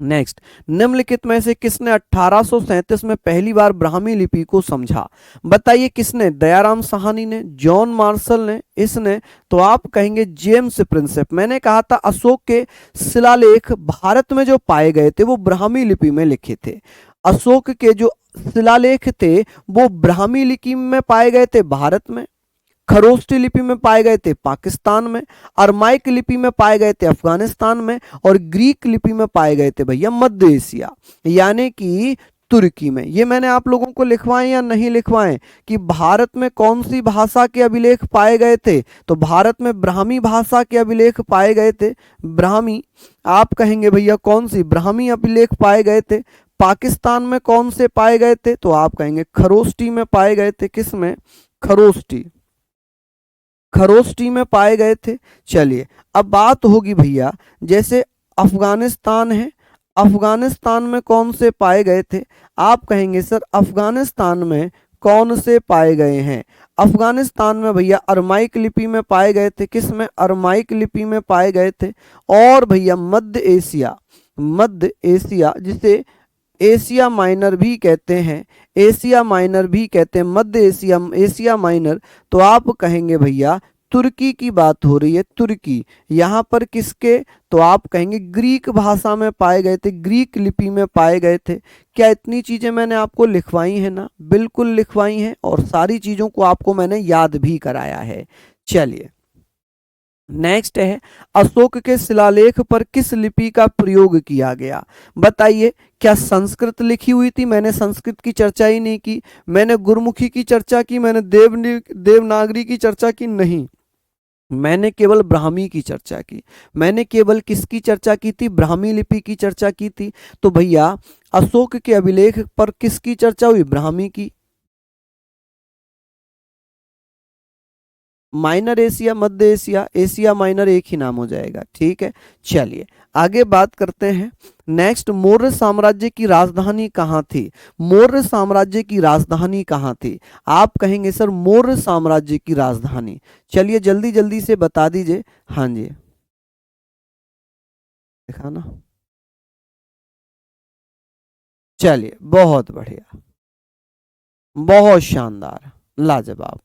Speaker 1: नेक्स्ट, निम्नलिखित में से किसने 1837 में पहली बार ब्राह्मी लिपि को समझा? बताइए किसने? दयाराम साहनी ने, जॉन मार्शल ने, इसने? तो आप कहेंगे जेम्स प्रिंसेप। मैंने कहा था अशोक के शिलालेख भारत में जो पाए गए थे वो ब्राह्मी लिपि में लिखे थे। अशोक के जो शिलालेख थे वो ब्राह्मी लिपि में पाए गए थे भारत में, खरोष्टी लिपि में पाए गए थे पाकिस्तान में, अरमाइक लिपि में पाए गए थे अफगानिस्तान में, और ग्रीक लिपि में पाए गए थे भैया मध्य एशिया यानी कि तुर्की में। ये मैंने आप लोगों को लिखवाएं या नहीं लिखवाएं कि भारत में कौन सी भाषा के अभिलेख पाए गए थे? तो भारत में ब्राह्मी भाषा के अभिलेख पाए गए थे, ब्राह्मी। आप कहेंगे भैया कौन सी? ब्राह्मी अभिलेख पाए गए थे। पाकिस्तान में कौन से पाए गए थे? तो आप कहेंगे खरोष्टी में पाए गए थे। किस में? खरोष्टी, खरोष्टी में पाए गए थे। चलिए, अब बात होगी भैया, जैसे अफगानिस्तान है, अफगानिस्तान में कौन से पाए गए थे? आप कहेंगे सर अफगानिस्तान में कौन से पाए गए हैं? अफगानिस्तान में भैया अरमाइक लिपि में पाए गए थे। किस में? अरमाइक लिपि में पाए गए थे। और भैया मध्य एशिया, मध्य एशिया जिसे एशिया माइनर भी कहते हैं, एशिया माइनर भी कहते हैं, मध्य एशिया, एशिया माइनर। तो आप कहेंगे भैया तुर्की की बात हो रही है, तुर्की। यहाँ पर किसके? तो आप कहेंगे ग्रीक भाषा में पाए गए थे, ग्रीक लिपि में पाए गए थे। क्या इतनी चीजें मैंने आपको लिखवाई है ना? बिल्कुल लिखवाई हैं, और सारी चीजों को आपको मैंने याद भी कराया है। चलिए, नेक्स्ट है, अशोक के शिलालेख पर किस लिपि का प्रयोग किया गया? बताइए, क्या संस्कृत लिखी हुई थी? मैंने संस्कृत की चर्चा ही नहीं की। मैंने गुरुमुखी की चर्चा की, मैंने देवनागरी की चर्चा की? नहीं, मैंने केवल ब्राह्मी की चर्चा की। मैंने केवल किसकी चर्चा की थी? ब्राह्मी लिपि की चर्चा की थी। तो भैया अशोक के अभिलेख पर किसकी चर्चा हुई? ब्राह्मी की। माइनर एशिया, मध्य एशिया, एशिया माइनर एक ही नाम हो जाएगा। ठीक है, चलिए आगे बात करते हैं। नेक्स्ट, मौर्य साम्राज्य की राजधानी कहाँ थी? मौर्य साम्राज्य की राजधानी कहाँ थी? आप कहेंगे सर मौर्य साम्राज्य की राजधानी। चलिए जल्दी जल्दी से बता दीजिए। हाँ जी, देखा ना। चलिए, बहुत बढ़िया, बहुत शानदार, लाजवाब।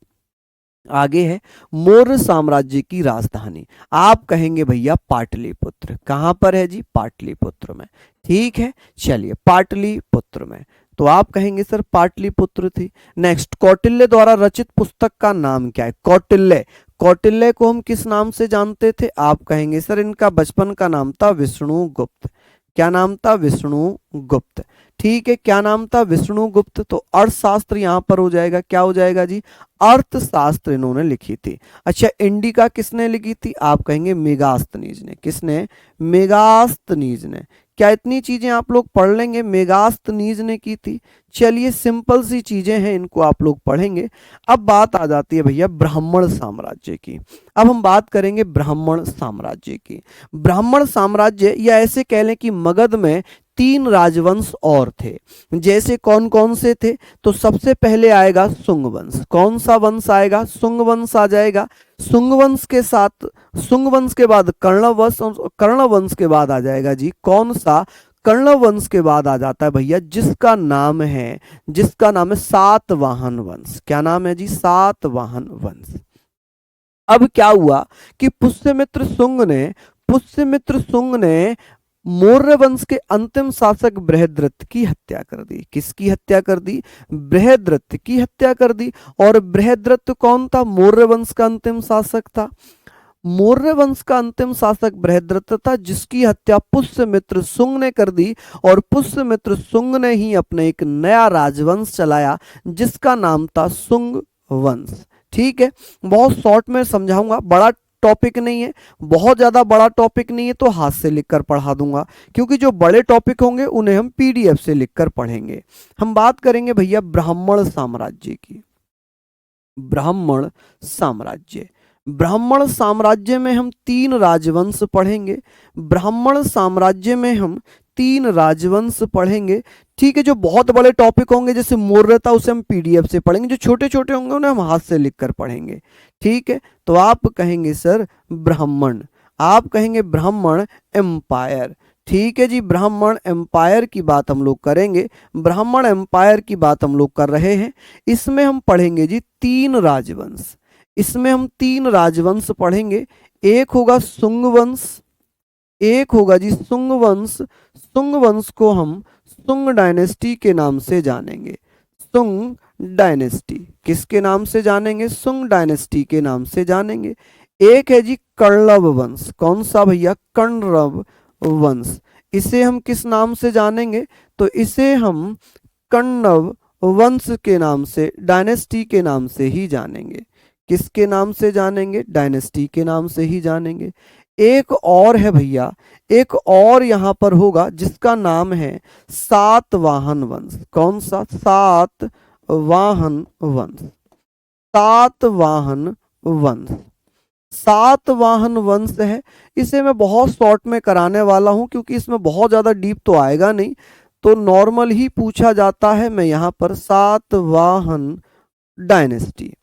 Speaker 1: आगे है, मौर्य साम्राज्य की राजधानी। आप कहेंगे भैया पाटलिपुत्र। कहां पर है जी? पाटलिपुत्र में। ठीक है, चलिए पाटलिपुत्र में। तो आप कहेंगे सर पाटलिपुत्र थी। नेक्स्ट, कौटिल्य द्वारा रचित पुस्तक का नाम क्या है? कौटिल्य, कौटिल्य को हम किस नाम से जानते थे? आप कहेंगे सर इनका बचपन का नाम था विष्णुगुप्त। क्या नाम था? विष्णुगुप्त। ठीक है, क्या नाम था? विष्णुगुप्त। तो अर्थशास्त्र यहां पर हो जाएगा। क्या हो जाएगा जी? अर्थशास्त्र इन्होंने लिखी थी। अच्छा, इंडिका किसने लिखी थी? आप कहेंगे मेगास्थनीज ने। किसने? मेगास्थनीज ने। क्या इतनी चीजें आप लोग पढ़ लेंगे? मेगास्थनीज ने की थी। चलिए, सिंपल सी चीजें हैं, इनको आप लोग पढ़ेंगे। अब बात आ जाती है भैया ब्राह्मण साम्राज्य की। अब हम बात करेंगे ब्राह्मण साम्राज्य की। ब्राह्मण साम्राज्य, या ऐसे कह लें कि मगध में 3 राजवंश और थे। जैसे कौन कौन से थे? तो सबसे पहले आएगा शुंग वंश। कौन सा वंश आएगा? शुंग वंश आ जाएगा। शुंग वंश के साथ, शुंग वंश के बाद कर्ण वंश, और कर्ण वंश के बाद आ जाएगा जी कौन सा? कर्ण वंश के बाद आ जाता है भैया जिसका नाम है, जिसका नाम है सातवाहन वंश। क्या नाम है जी? सातवाहन वंश। अब क्या हुआ कि पुष्यमित्र शुंग ने, पुष्यमित्र शुंग ने मौर्य वंश के अंतिम शासक बृहद्रथ की हत्या कर दी। किसकी हत्या कर दी? बृहद्रथ की हत्या कर दी। और बृहद्रथ कौन था? मौर्य वंश का अंतिम शासक था। मौर्य वंश का अंतिम शासक बृहद्रथ था, जिसकी हत्या पुष्यमित्र शुंग ने कर दी। और पुष्यमित्र शुंग ने ही अपने एक नया राजवंश चलाया, जिसका नाम था शुंग वंश। ठीक है, बहुत शॉर्ट में समझाऊंगा, बड़ा टॉपिक नहीं है, बहुत ज्यादा बड़ा टॉपिक नहीं है, तो हाथ से लिखकर पढ़ा दूंगा, क्योंकि जो बड़े टॉपिक होंगे उन्हें हम पीडीएफ से लिखकर पढ़ेंगे। हम बात करेंगे भैया ब्राह्मण साम्राज्य की। ब्राह्मण साम्राज्य, ब्राह्मण साम्राज्य में हम तीन राजवंश पढ़ेंगे। ब्राह्मण साम्राज्य में हम तीन राजवंश पढ़ेंगे। ठीक है, जो बहुत बड़े टॉपिक होंगे जैसे मौर्य था उसे हम पीडीएफ से पढ़ेंगे, जो छोटे छोटे होंगे उन्हें हम हाथ से लिखकर पढ़ेंगे। ठीक है, तो आप कहेंगे सर ब्राह्मण, आप कहेंगे ब्राह्मण एम्पायर। ठीक है जी, ब्राह्मण एम्पायर की बात हम लोग करेंगे। ब्राह्मण एम्पायर की बात हम लोग कर रहे हैं। इसमें हम पढ़ेंगे जी तीन राजवंश। इसमें हम तीन राजवंश पढ़ेंगे। एक होगा शुंग वंश, एक होगा जी शुंग वंश। शुंग वंश को हम शुंग डायनेस्टी के नाम से जानेंगे। शुंग डायनेस्टी किसके नाम से जानेंगे? शुंग डायनेस्टी के नाम से जानेंगे। एक है जी कण्व वंश। कौन सा भैया? कण्व वंश। इसे हम किस नाम से जानेंगे? तो इसे हम कण्व वंश के नाम से, डायनेस्टी के नाम से ही जानेंगे। किसके नाम से जानेंगे? डायनेस्टी के नाम से ही जानेंगे। एक और है भैया, एक और यहां पर होगा जिसका नाम है सातवाहन वंश। कौन सा? सातवाहन वंश। सातवाहन वंश, सातवाहन वंश है। इसे मैं बहुत शॉर्ट में कराने वाला हूं, क्योंकि इसमें बहुत ज्यादा डीप तो आएगा नहीं, तो नॉर्मल ही पूछा जाता है। मैं यहां पर सातवाहन डायनेस्टी,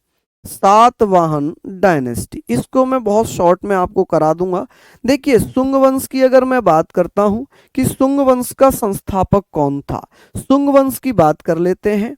Speaker 1: सातवाहन डायनेस्टी, इसको मैं बहुत शॉर्ट में आपको करा दूंगा। देखिए शुंग वंश की अगर मैं बात करता हूं कि शुंग वंश का संस्थापक कौन था, शुंग वंश की बात कर लेते हैं।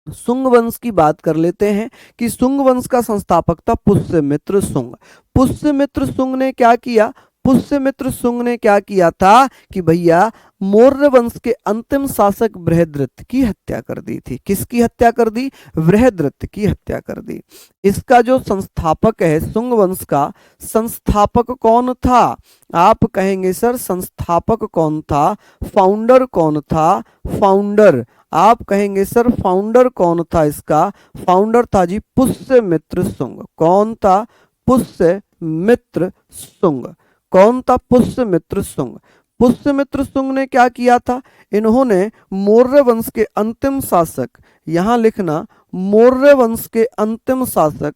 Speaker 1: शुंग वंश की बात कर लेते हैं कि शुंग वंश का संस्थापक था पुष्यमित्र शुंग। पुष्यमित्र शुंग ने क्या किया? पुष्यमित्र शुंग ने क्या किया था कि भैया मौर्य वंश के अंतिम शासक बृहद्रथ की हत्या कर दी थी। किसकी हत्या कर दी? बृहद्रथ की हत्या कर दी। इसका जो संस्थापक है शुंग वंश का, संस्थापक कौन था? आप कहेंगे सर संस्थापक कौन था? फाउंडर कौन था? फाउंडर, आप कहेंगे सर फाउंडर कौन था इसका? फाउंडर था जी पुष्यमित्र शुंग। कौन था? पुष्यमित्र शुंग। कौन था? पुष्यमित्र शुंग। पुष्यमित्र शुंग ने क्या किया था? इन्होंने मौर्य वंश के अंतिम शासक, यहां लिखना मौर्य वंश के अंतिम शासक,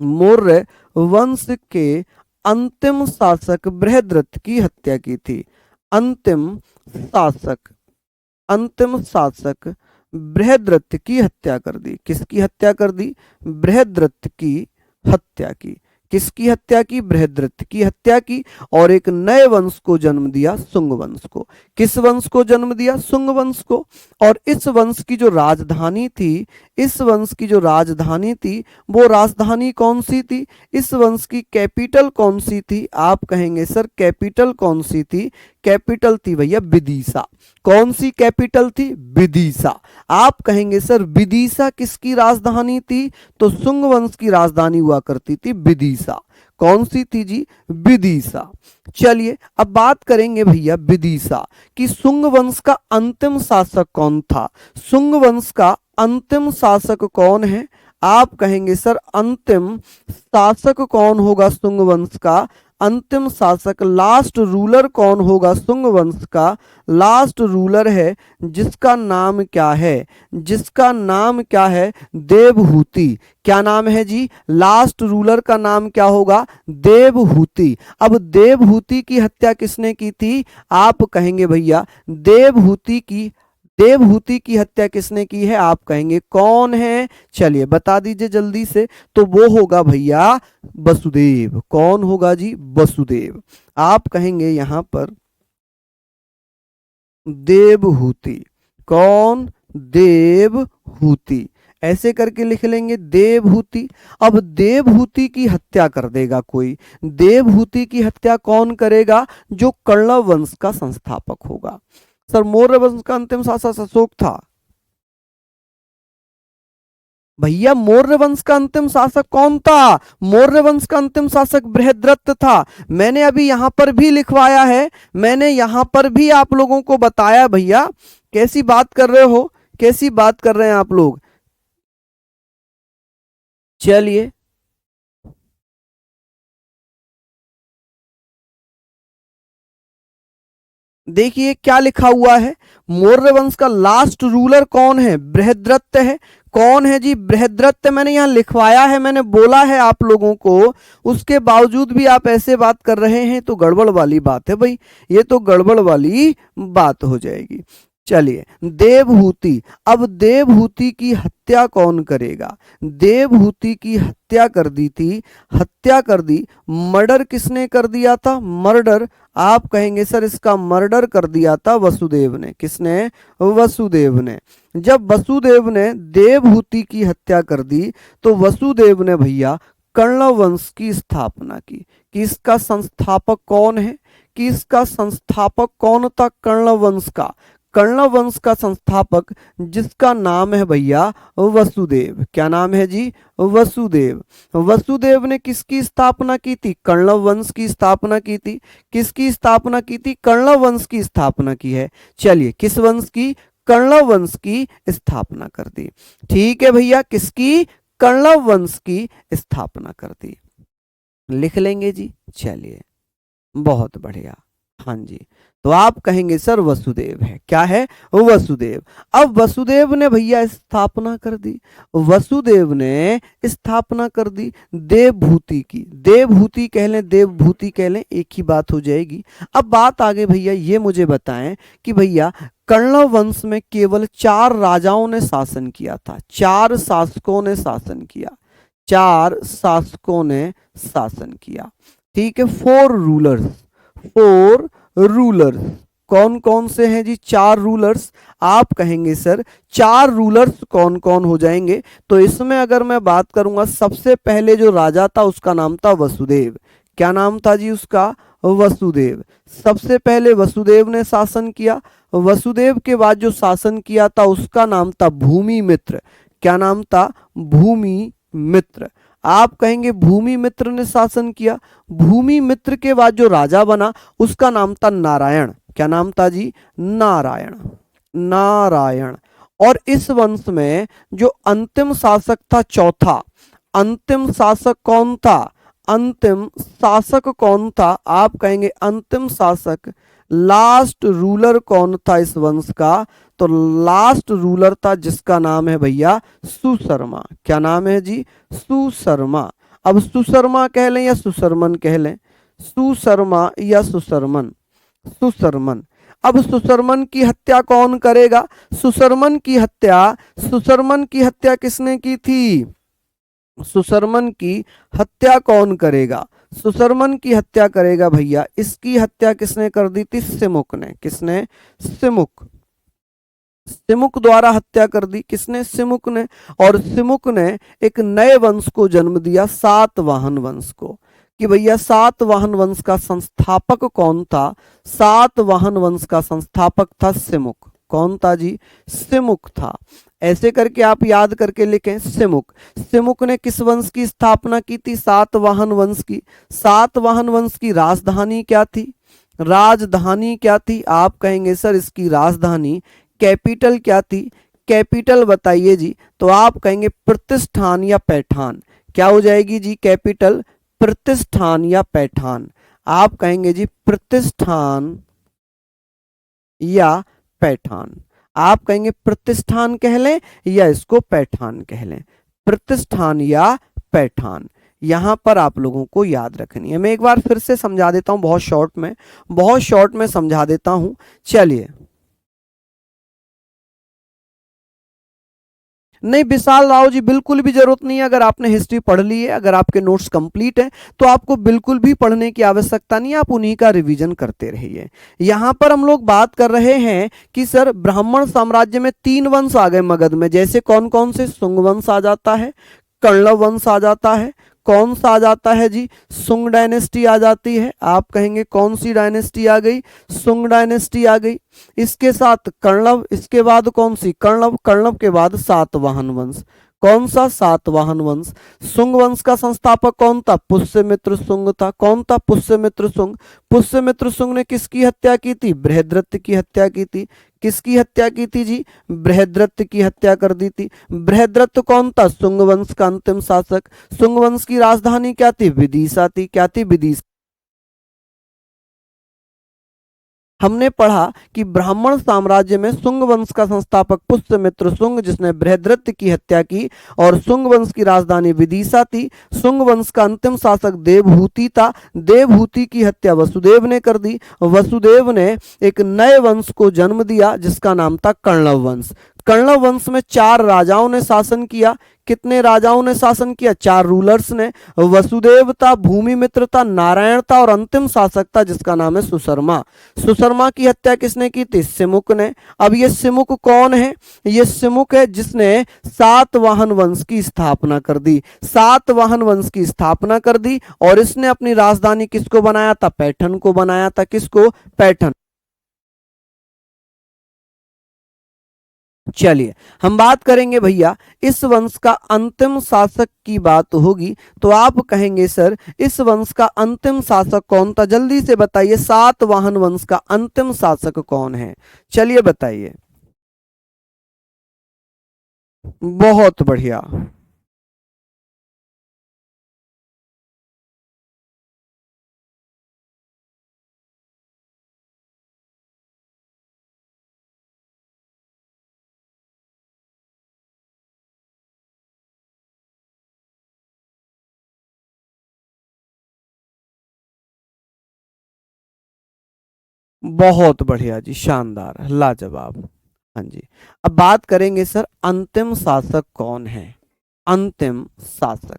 Speaker 1: मौर्य वंश के अंतिम शासक बृहद्रथ की हत्या की थी। अंतिम शासक, अंतिम शासक बृहद्रथ की हत्या कर दी। किसकी हत्या कर दी? बृहद्रथ की हत्या की। किसकी हत्या की? बृहद्रथ की हत्या की। और एक नए वंश को जन्म दिया, शुंग वंश को। किस वंश को जन्म दिया? शुंग वंश को। और इस वंश की जो राजधानी थी, इस वंश की जो राजधानी थी, वो राजधानी कौन सी थी? इस वंश की कैपिटल कौन सी थी? आप कहेंगे सर कैपिटल कौन सी थी? कैपिटल थी भैया विदिशा। कौन सी कैपिटल थी? विदिशा। आप कहेंगे सर विदिशा किसकी राजधानी थी? तो शुंग वंश की राजधानी हुआ करती थी विदिशा। कौन सी थी जी? विदिशा। चलिए अब बात करेंगे भैया विदिशा कि शुंग वंश का अंतिम शासक कौन था। शुंग वंश का अंतिम शासक कौन है? आप कहेंगे सर अंतिम शासक कौन होगा शुंग वंश का? अंतिम शासक, लास्ट रूलर कौन होगा शुंग वंश का? लास्ट रूलर है जिसका नाम क्या है? जिसका नाम क्या है? देवहूति। क्या नाम है जी? लास्ट रूलर का नाम क्या होगा? देवहूति। अब देवहूति की हत्या किसने की थी? आप कहेंगे भैया देवहूति की हत्या किसने की है? आप कहेंगे कौन है? चलिए बता दीजिए जल्दी से। तो वो होगा भैया वसुदेव। कौन होगा जी? वसुदेव। आप कहेंगे यहां पर देवहूति। कौन? देवहूति। ऐसे करके लिख लेंगे देवहूति। अब देवहूति की हत्या कर देगा कोई, देवहूति की हत्या कौन करेगा? जो कर्ण वंश का संस्थापक होगा। सर मौर्य वंश का अंतिम शासक अशोक था। भैया मौर्य वंश का अंतिम शासक कौन था? मौर्य वंश का अंतिम शासक बृहद्रथ था। मैंने अभी यहां पर भी लिखवाया है, मैंने यहां पर भी आप लोगों को बताया। भैया कैसी बात कर रहे हो, कैसी बात कर रहे हैं आप लोग? चलिए देखिए क्या लिखा हुआ है। मौर्य वंश का लास्ट रूलर कौन है? बृहद्रथ है। कौन है जी? बृहद्रथ। मैंने यहाँ लिखवाया है, मैंने बोला है आप लोगों को, उसके बावजूद भी आप ऐसे बात कर रहे हैं तो गड़बड़ वाली बात है भाई, ये तो गड़बड़ वाली बात हो जाएगी। चलिए देवहूति। अब देवहूति की हत्या कौन करेगा? देवहूति की हत्या कर दी थी, हत्या कर दी। मर्डर किसने कर दिया था? मर्डर आप कहेंगे सर इसका मर्डर कर दिया था वसुदेव ने। किसने? वसुदेव ने। जब वसुदेव ने देवहूति की हत्या कर दी तो वसुदेव ने भैया कर्ण वंश की स्थापना की। कि इसका संस्थापक कौन है? कि इसका संस्थापक कौन था कर्ण वंश का? कर्ण वंश का संस्थापक जिसका नाम है भैया वसुदेव। क्या नाम है जी? वसुदेव। वसुदेव ने किसकी स्थापना की थी? कर्ण वंश की स्थापना की थी। किसकी स्थापना की थी? कर्ण वंश की स्थापना की है। चलिए किस वंश की? कर्ण वंश की स्थापना कर दी। ठीक है भैया, किसकी? कर्ण वंश की स्थापना कर दी। लिख लेंगे जी। चलिए बहुत बढ़िया। हाँ जी, तो आप कहेंगे सर वसुदेव है। क्या है? वसुदेव। अब वसुदेव ने भैया स्थापना कर दी, वसुदेव ने स्थापना कर दी देवभूति की। देवभूति कह लें, देवभूति कह लें, एक ही बात हो जाएगी। अब बात आगे भैया ये मुझे बताएं कि भैया कर्ण वंश में केवल 4 राजाओं ने शासन किया था, 4 शासकों ने शासन किया, 4 शासकों ने शासन किया। ठीक है, 4 रूलर्स, 4 रूलर्स। कौन कौन से हैं जी 4 रूलर्स? आप कहेंगे सर 4 रूलर्स कौन कौन हो जाएंगे? तो इसमें अगर मैं बात करूंगा, सबसे पहले जो राजा था उसका नाम था वसुदेव। क्या नाम था जी उसका? वसुदेव। सबसे पहले वसुदेव ने शासन किया। वसुदेव के बाद जो शासन किया था उसका नाम था भूमि मित्र। क्या नाम था? भूमि मित्र। आप कहेंगे भूमि मित्र ने शासन किया। भूमि मित्र के बाद जो राजा बना उसका नाम था नारायण। क्या नाम था जी? नारायण। नारायण। और इस वंश में जो अंतिम शासक था चौथा, अंतिम शासक कौन था? अंतिम शासक कौन था? आप कहेंगे अंतिम शासक, लास्ट रूलर कौन था इस वंश का? तो लास्ट रूलर था जिसका नाम है भैया सुशर्मा। क्या नाम है जी? सुशर्मा। अब सुशर्मा कह लें या सुशर्मन कह लें? सुशर्मा या सुशर्मन? सुशर्मन। अब सुशर्मन की हत्या कौन करेगा? सुशर्मन की हत्या, सुशर्मन की हत्या किसने की थी? सुशर्मन की हत्या कौन करेगा? सुशर्मन की हत्या करेगा भैया, इसकी हत्या किसने कर दी थी? सिमुक ने। किसने? सिमुक। सिमुक द्वारा हत्या कर दी। किसने? सिमुक ने। और सिमुक ने एक नए वंश को जन्म दिया, सातवाहन वंश को। कि भैया सातवाहन वंश का संस्थापक कौन था? सातवाहन वंश का संस्थापक था सिमुक। कौन था जी? सिमुक था। ऐसे करके आप याद करके लिखें सिमुक। सिमुक ने किस वंश की स्थापना की थी? सातवाहन वंश की। सातवाहन वंश की राजधानी क्या थी? राजधानी क्या थी? आप कहेंगे सर इसकी राजधानी, कैपिटल क्या थी? कैपिटल बताइए जी। तो आप कहेंगे प्रतिष्ठान या पैठान। क्या हो जाएगी जी कैपिटल? प्रतिष्ठान या पैठान। आप कहेंगे जी प्रतिष्ठान या पैठान। आप कहेंगे प्रतिष्ठान कह लें या इसको पैठान कह लें? प्रतिष्ठान या पैठान। यहां पर आप लोगों को याद रखनी है। मैं एक बार फिर से समझा देता हूं, बहुत शॉर्ट में, बहुत शॉर्ट में समझा देता हूं। चलिए नहीं विशाल राव जी, बिल्कुल भी जरूरत नहीं है। अगर आपने हिस्ट्री पढ़ ली है, अगर आपके नोट्स कंप्लीट हैं, तो आपको बिल्कुल भी पढ़ने की आवश्यकता नहीं है, आप उन्हीं का रिवीजन करते रहिए। यहाँ पर हम लोग बात कर रहे हैं कि सर ब्राह्मण साम्राज्य में 3 वंश आ गए मगध में, जैसे कौन कौन से? शुंग वंश आ जाता है, कण्व वंश आ जाता है, कौन सा आ जाता है जी? शुंग डायनेस्टी आ जाती है। आप कहेंगे कौन सी डायनेस्टी आ गई? शुंग डायनेस्टी आ गई। इसके साथ कण्व, इसके बाद कौन सी? कण्व, कण्व के बाद सातवाहन वंश। कौन सा? सातवाहन वंश। शुंग वंश का संस्थापक कौन था? पुष्यमित्र शुंग था। कौन था? पुष्यमित्र शुंग। पुष्यमित्र शुंग ने किसकी हत्या की थी? बृहद्रथ की हत्या की थी। किसकी हत्या की थी जी? बृहद्रथ की हत्या कर दी थी। बृहद्रथ कौन था? शुंग वंश का अंतिम शासक। शुंग वंश की राजधानी क्या थी? विदिशा थी। क्या थी? विदिशा। हमने पढ़ा कि ब्राह्मण साम्राज्य में शुंग वंश का संस्थापक पुष्यमित्र शुंग, जिसने बृहद्रथ की हत्या की, और शुंग वंश की राजधानी विदिशा थी। शुंग वंश का अंतिम शासक देवहूति था। देवहूति की हत्या वसुदेव ने कर दी। वसुदेव ने एक नए वंश को जन्म दिया जिसका नाम था कण्व वंश। कण्व वंश में 4 राजाओं ने शासन किया। कितने राजाओं ने शासन किया? 4 रूलर्स ने। वसुदेव था, भूमिमित्र था, नारायण था, और अंतिम शासक था जिसका नाम है सुशर्मा। सुशर्मा की हत्या किसने की थी? सिमुक ने। अब ये सिमुक कौन है? ये सिमुक है जिसने सातवाहन वंश की स्थापना कर दी। सातवाहन वंश की स्थापना कर दी, और इसने अपनी राजधानी किसको बनाया था? पैठन को बनाया था। किसको? पैठन। चलिए हम बात करेंगे भैया, इस वंश का अंतिम शासक की बात होगी तो आप कहेंगे सर इस वंश का अंतिम शासक कौन था? जल्दी से बताइए, सातवाहन वंश का अंतिम शासक कौन है? चलिए बताइए। बहुत बढ़िया। बहुत बढ़िया जी, शानदार, लाजवाब। हाँ जी। अब बात करेंगे सर अंतिम शासक कौन है? अंतिम शासक,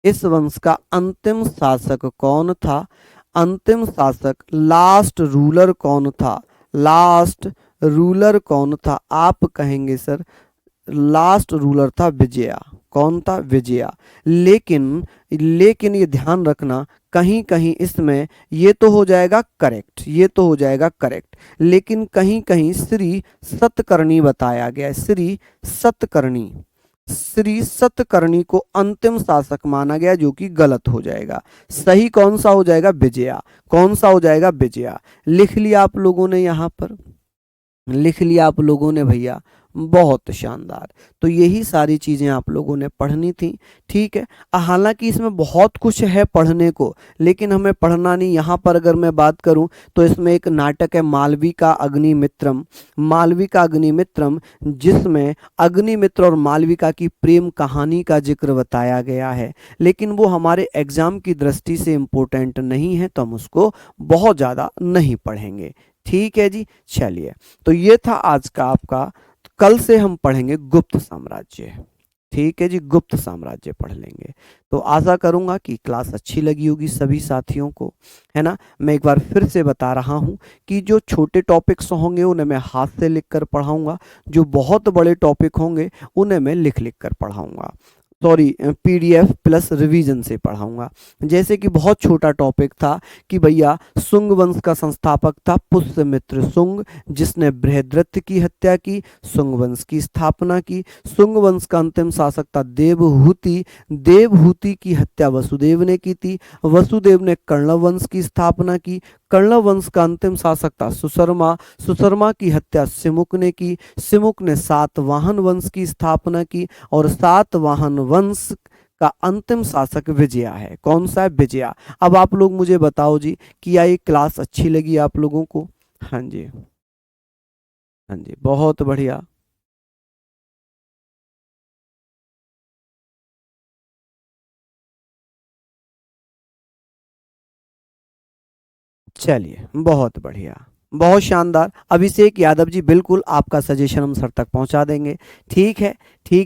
Speaker 1: इस वंश का अंतिम शासक कौन था? अंतिम शासक, लास्ट रूलर कौन था? लास्ट रूलर कौन था? आप कहेंगे सर लास्ट रूलर था विजया। कौन था? विजया। लेकिन लेकिन ये ध्यान रखना, कहीं कहीं इसमें ये तो हो जाएगा करेक्ट, ये तो हो जाएगा करेक्ट, लेकिन कहीं कहीं श्री सतकर्णी बताया गया है। श्री सतकर्णी, श्री सतकर्णी को अंतिम शासक माना गया, जो कि गलत हो जाएगा। सही कौन सा हो जाएगा? विजया। कौन सा हो जाएगा? विजया। लिख लिया आप लोगों ने यहाँ पर? लिख लिया आप लोगों ने भैया? बहुत शानदार। तो यही सारी चीजें आप लोगों ने पढ़नी थी। ठीक है। हालांकि इसमें बहुत कुछ है पढ़ने को, लेकिन हमें पढ़ना नहीं। यहाँ पर अगर मैं बात करूं तो इसमें एक नाटक है मालविका अग्निमित्रम। मालविका अग्निमित्रम, जिसमें अग्निमित्र और मालविका की प्रेम कहानी का जिक्र बताया गया है, लेकिन वो हमारे एग्जाम की दृष्टि से इम्पोर्टेंट नहीं है, तो हम उसको बहुत ज़्यादा नहीं पढ़ेंगे। ठीक है जी। चलिए, तो ये था आज का आपका। कल से हम पढ़ेंगे गुप्त साम्राज्य। ठीक है जी, गुप्त साम्राज्य पढ़ लेंगे। तो आशा करूंगा कि क्लास अच्छी लगी होगी सभी साथियों को, है ना। मैं एक बार फिर से बता रहा हूं कि जो छोटे टॉपिक्स होंगे उन्हें मैं हाथ से लिख कर पढ़ाऊंगा, जो बहुत बड़े टॉपिक होंगे उन्हें मैं लिख लिख कर पढ़ाऊंगा। सॉरी, पीडीएफ प्लस रिवीजन से पढ़ाऊंगा। जैसे कि बहुत छोटा टॉपिक था कि भैया शुंग वंश का संस्थापक था पुष्यमित्र शुंग, जिसने बृहद्रथ की हत्या की, शुंग वंश की स्थापना की। शुंग वंश का अंतिम शासक था देवहूति। देवहूति की हत्या वसुदेव ने की थी। वसुदेव ने कर्ण वंश की स्थापना की। कर्ण वंश का अंतिम शासक था सुशर्मा। सुशर्मा की हत्या सिमुक ने की। सिमुक ने सातवाहन वंश की स्थापना की, और सातवाहन वंश का अंतिम शासक विजया है। कौन सा है? विजया। अब आप लोग मुझे बताओ जी, कि क्या ये क्लास अच्छी लगी आप लोगों को? हाँ जी। हाँ जी, बहुत बढ़िया। चलिए, बहुत बढ़िया। बहुत शानदार। अभिषेक यादव जी, बिल्कुल आपका सजेशन हम सर तक पहुंचा देंगे। ठीक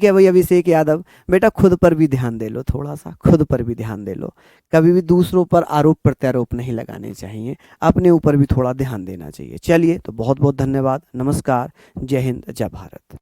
Speaker 1: है भाई अभिषेक यादव, बेटा खुद पर भी ध्यान दे लो, थोड़ा सा खुद पर भी ध्यान दे लो। कभी भी दूसरों पर आरोप प्रत्यारोप नहीं लगाने चाहिए, अपने ऊपर भी थोड़ा ध्यान देना चाहिए। चलिए, तो बहुत बहुत धन्यवाद, नमस्कार, जय हिंद, जय भारत।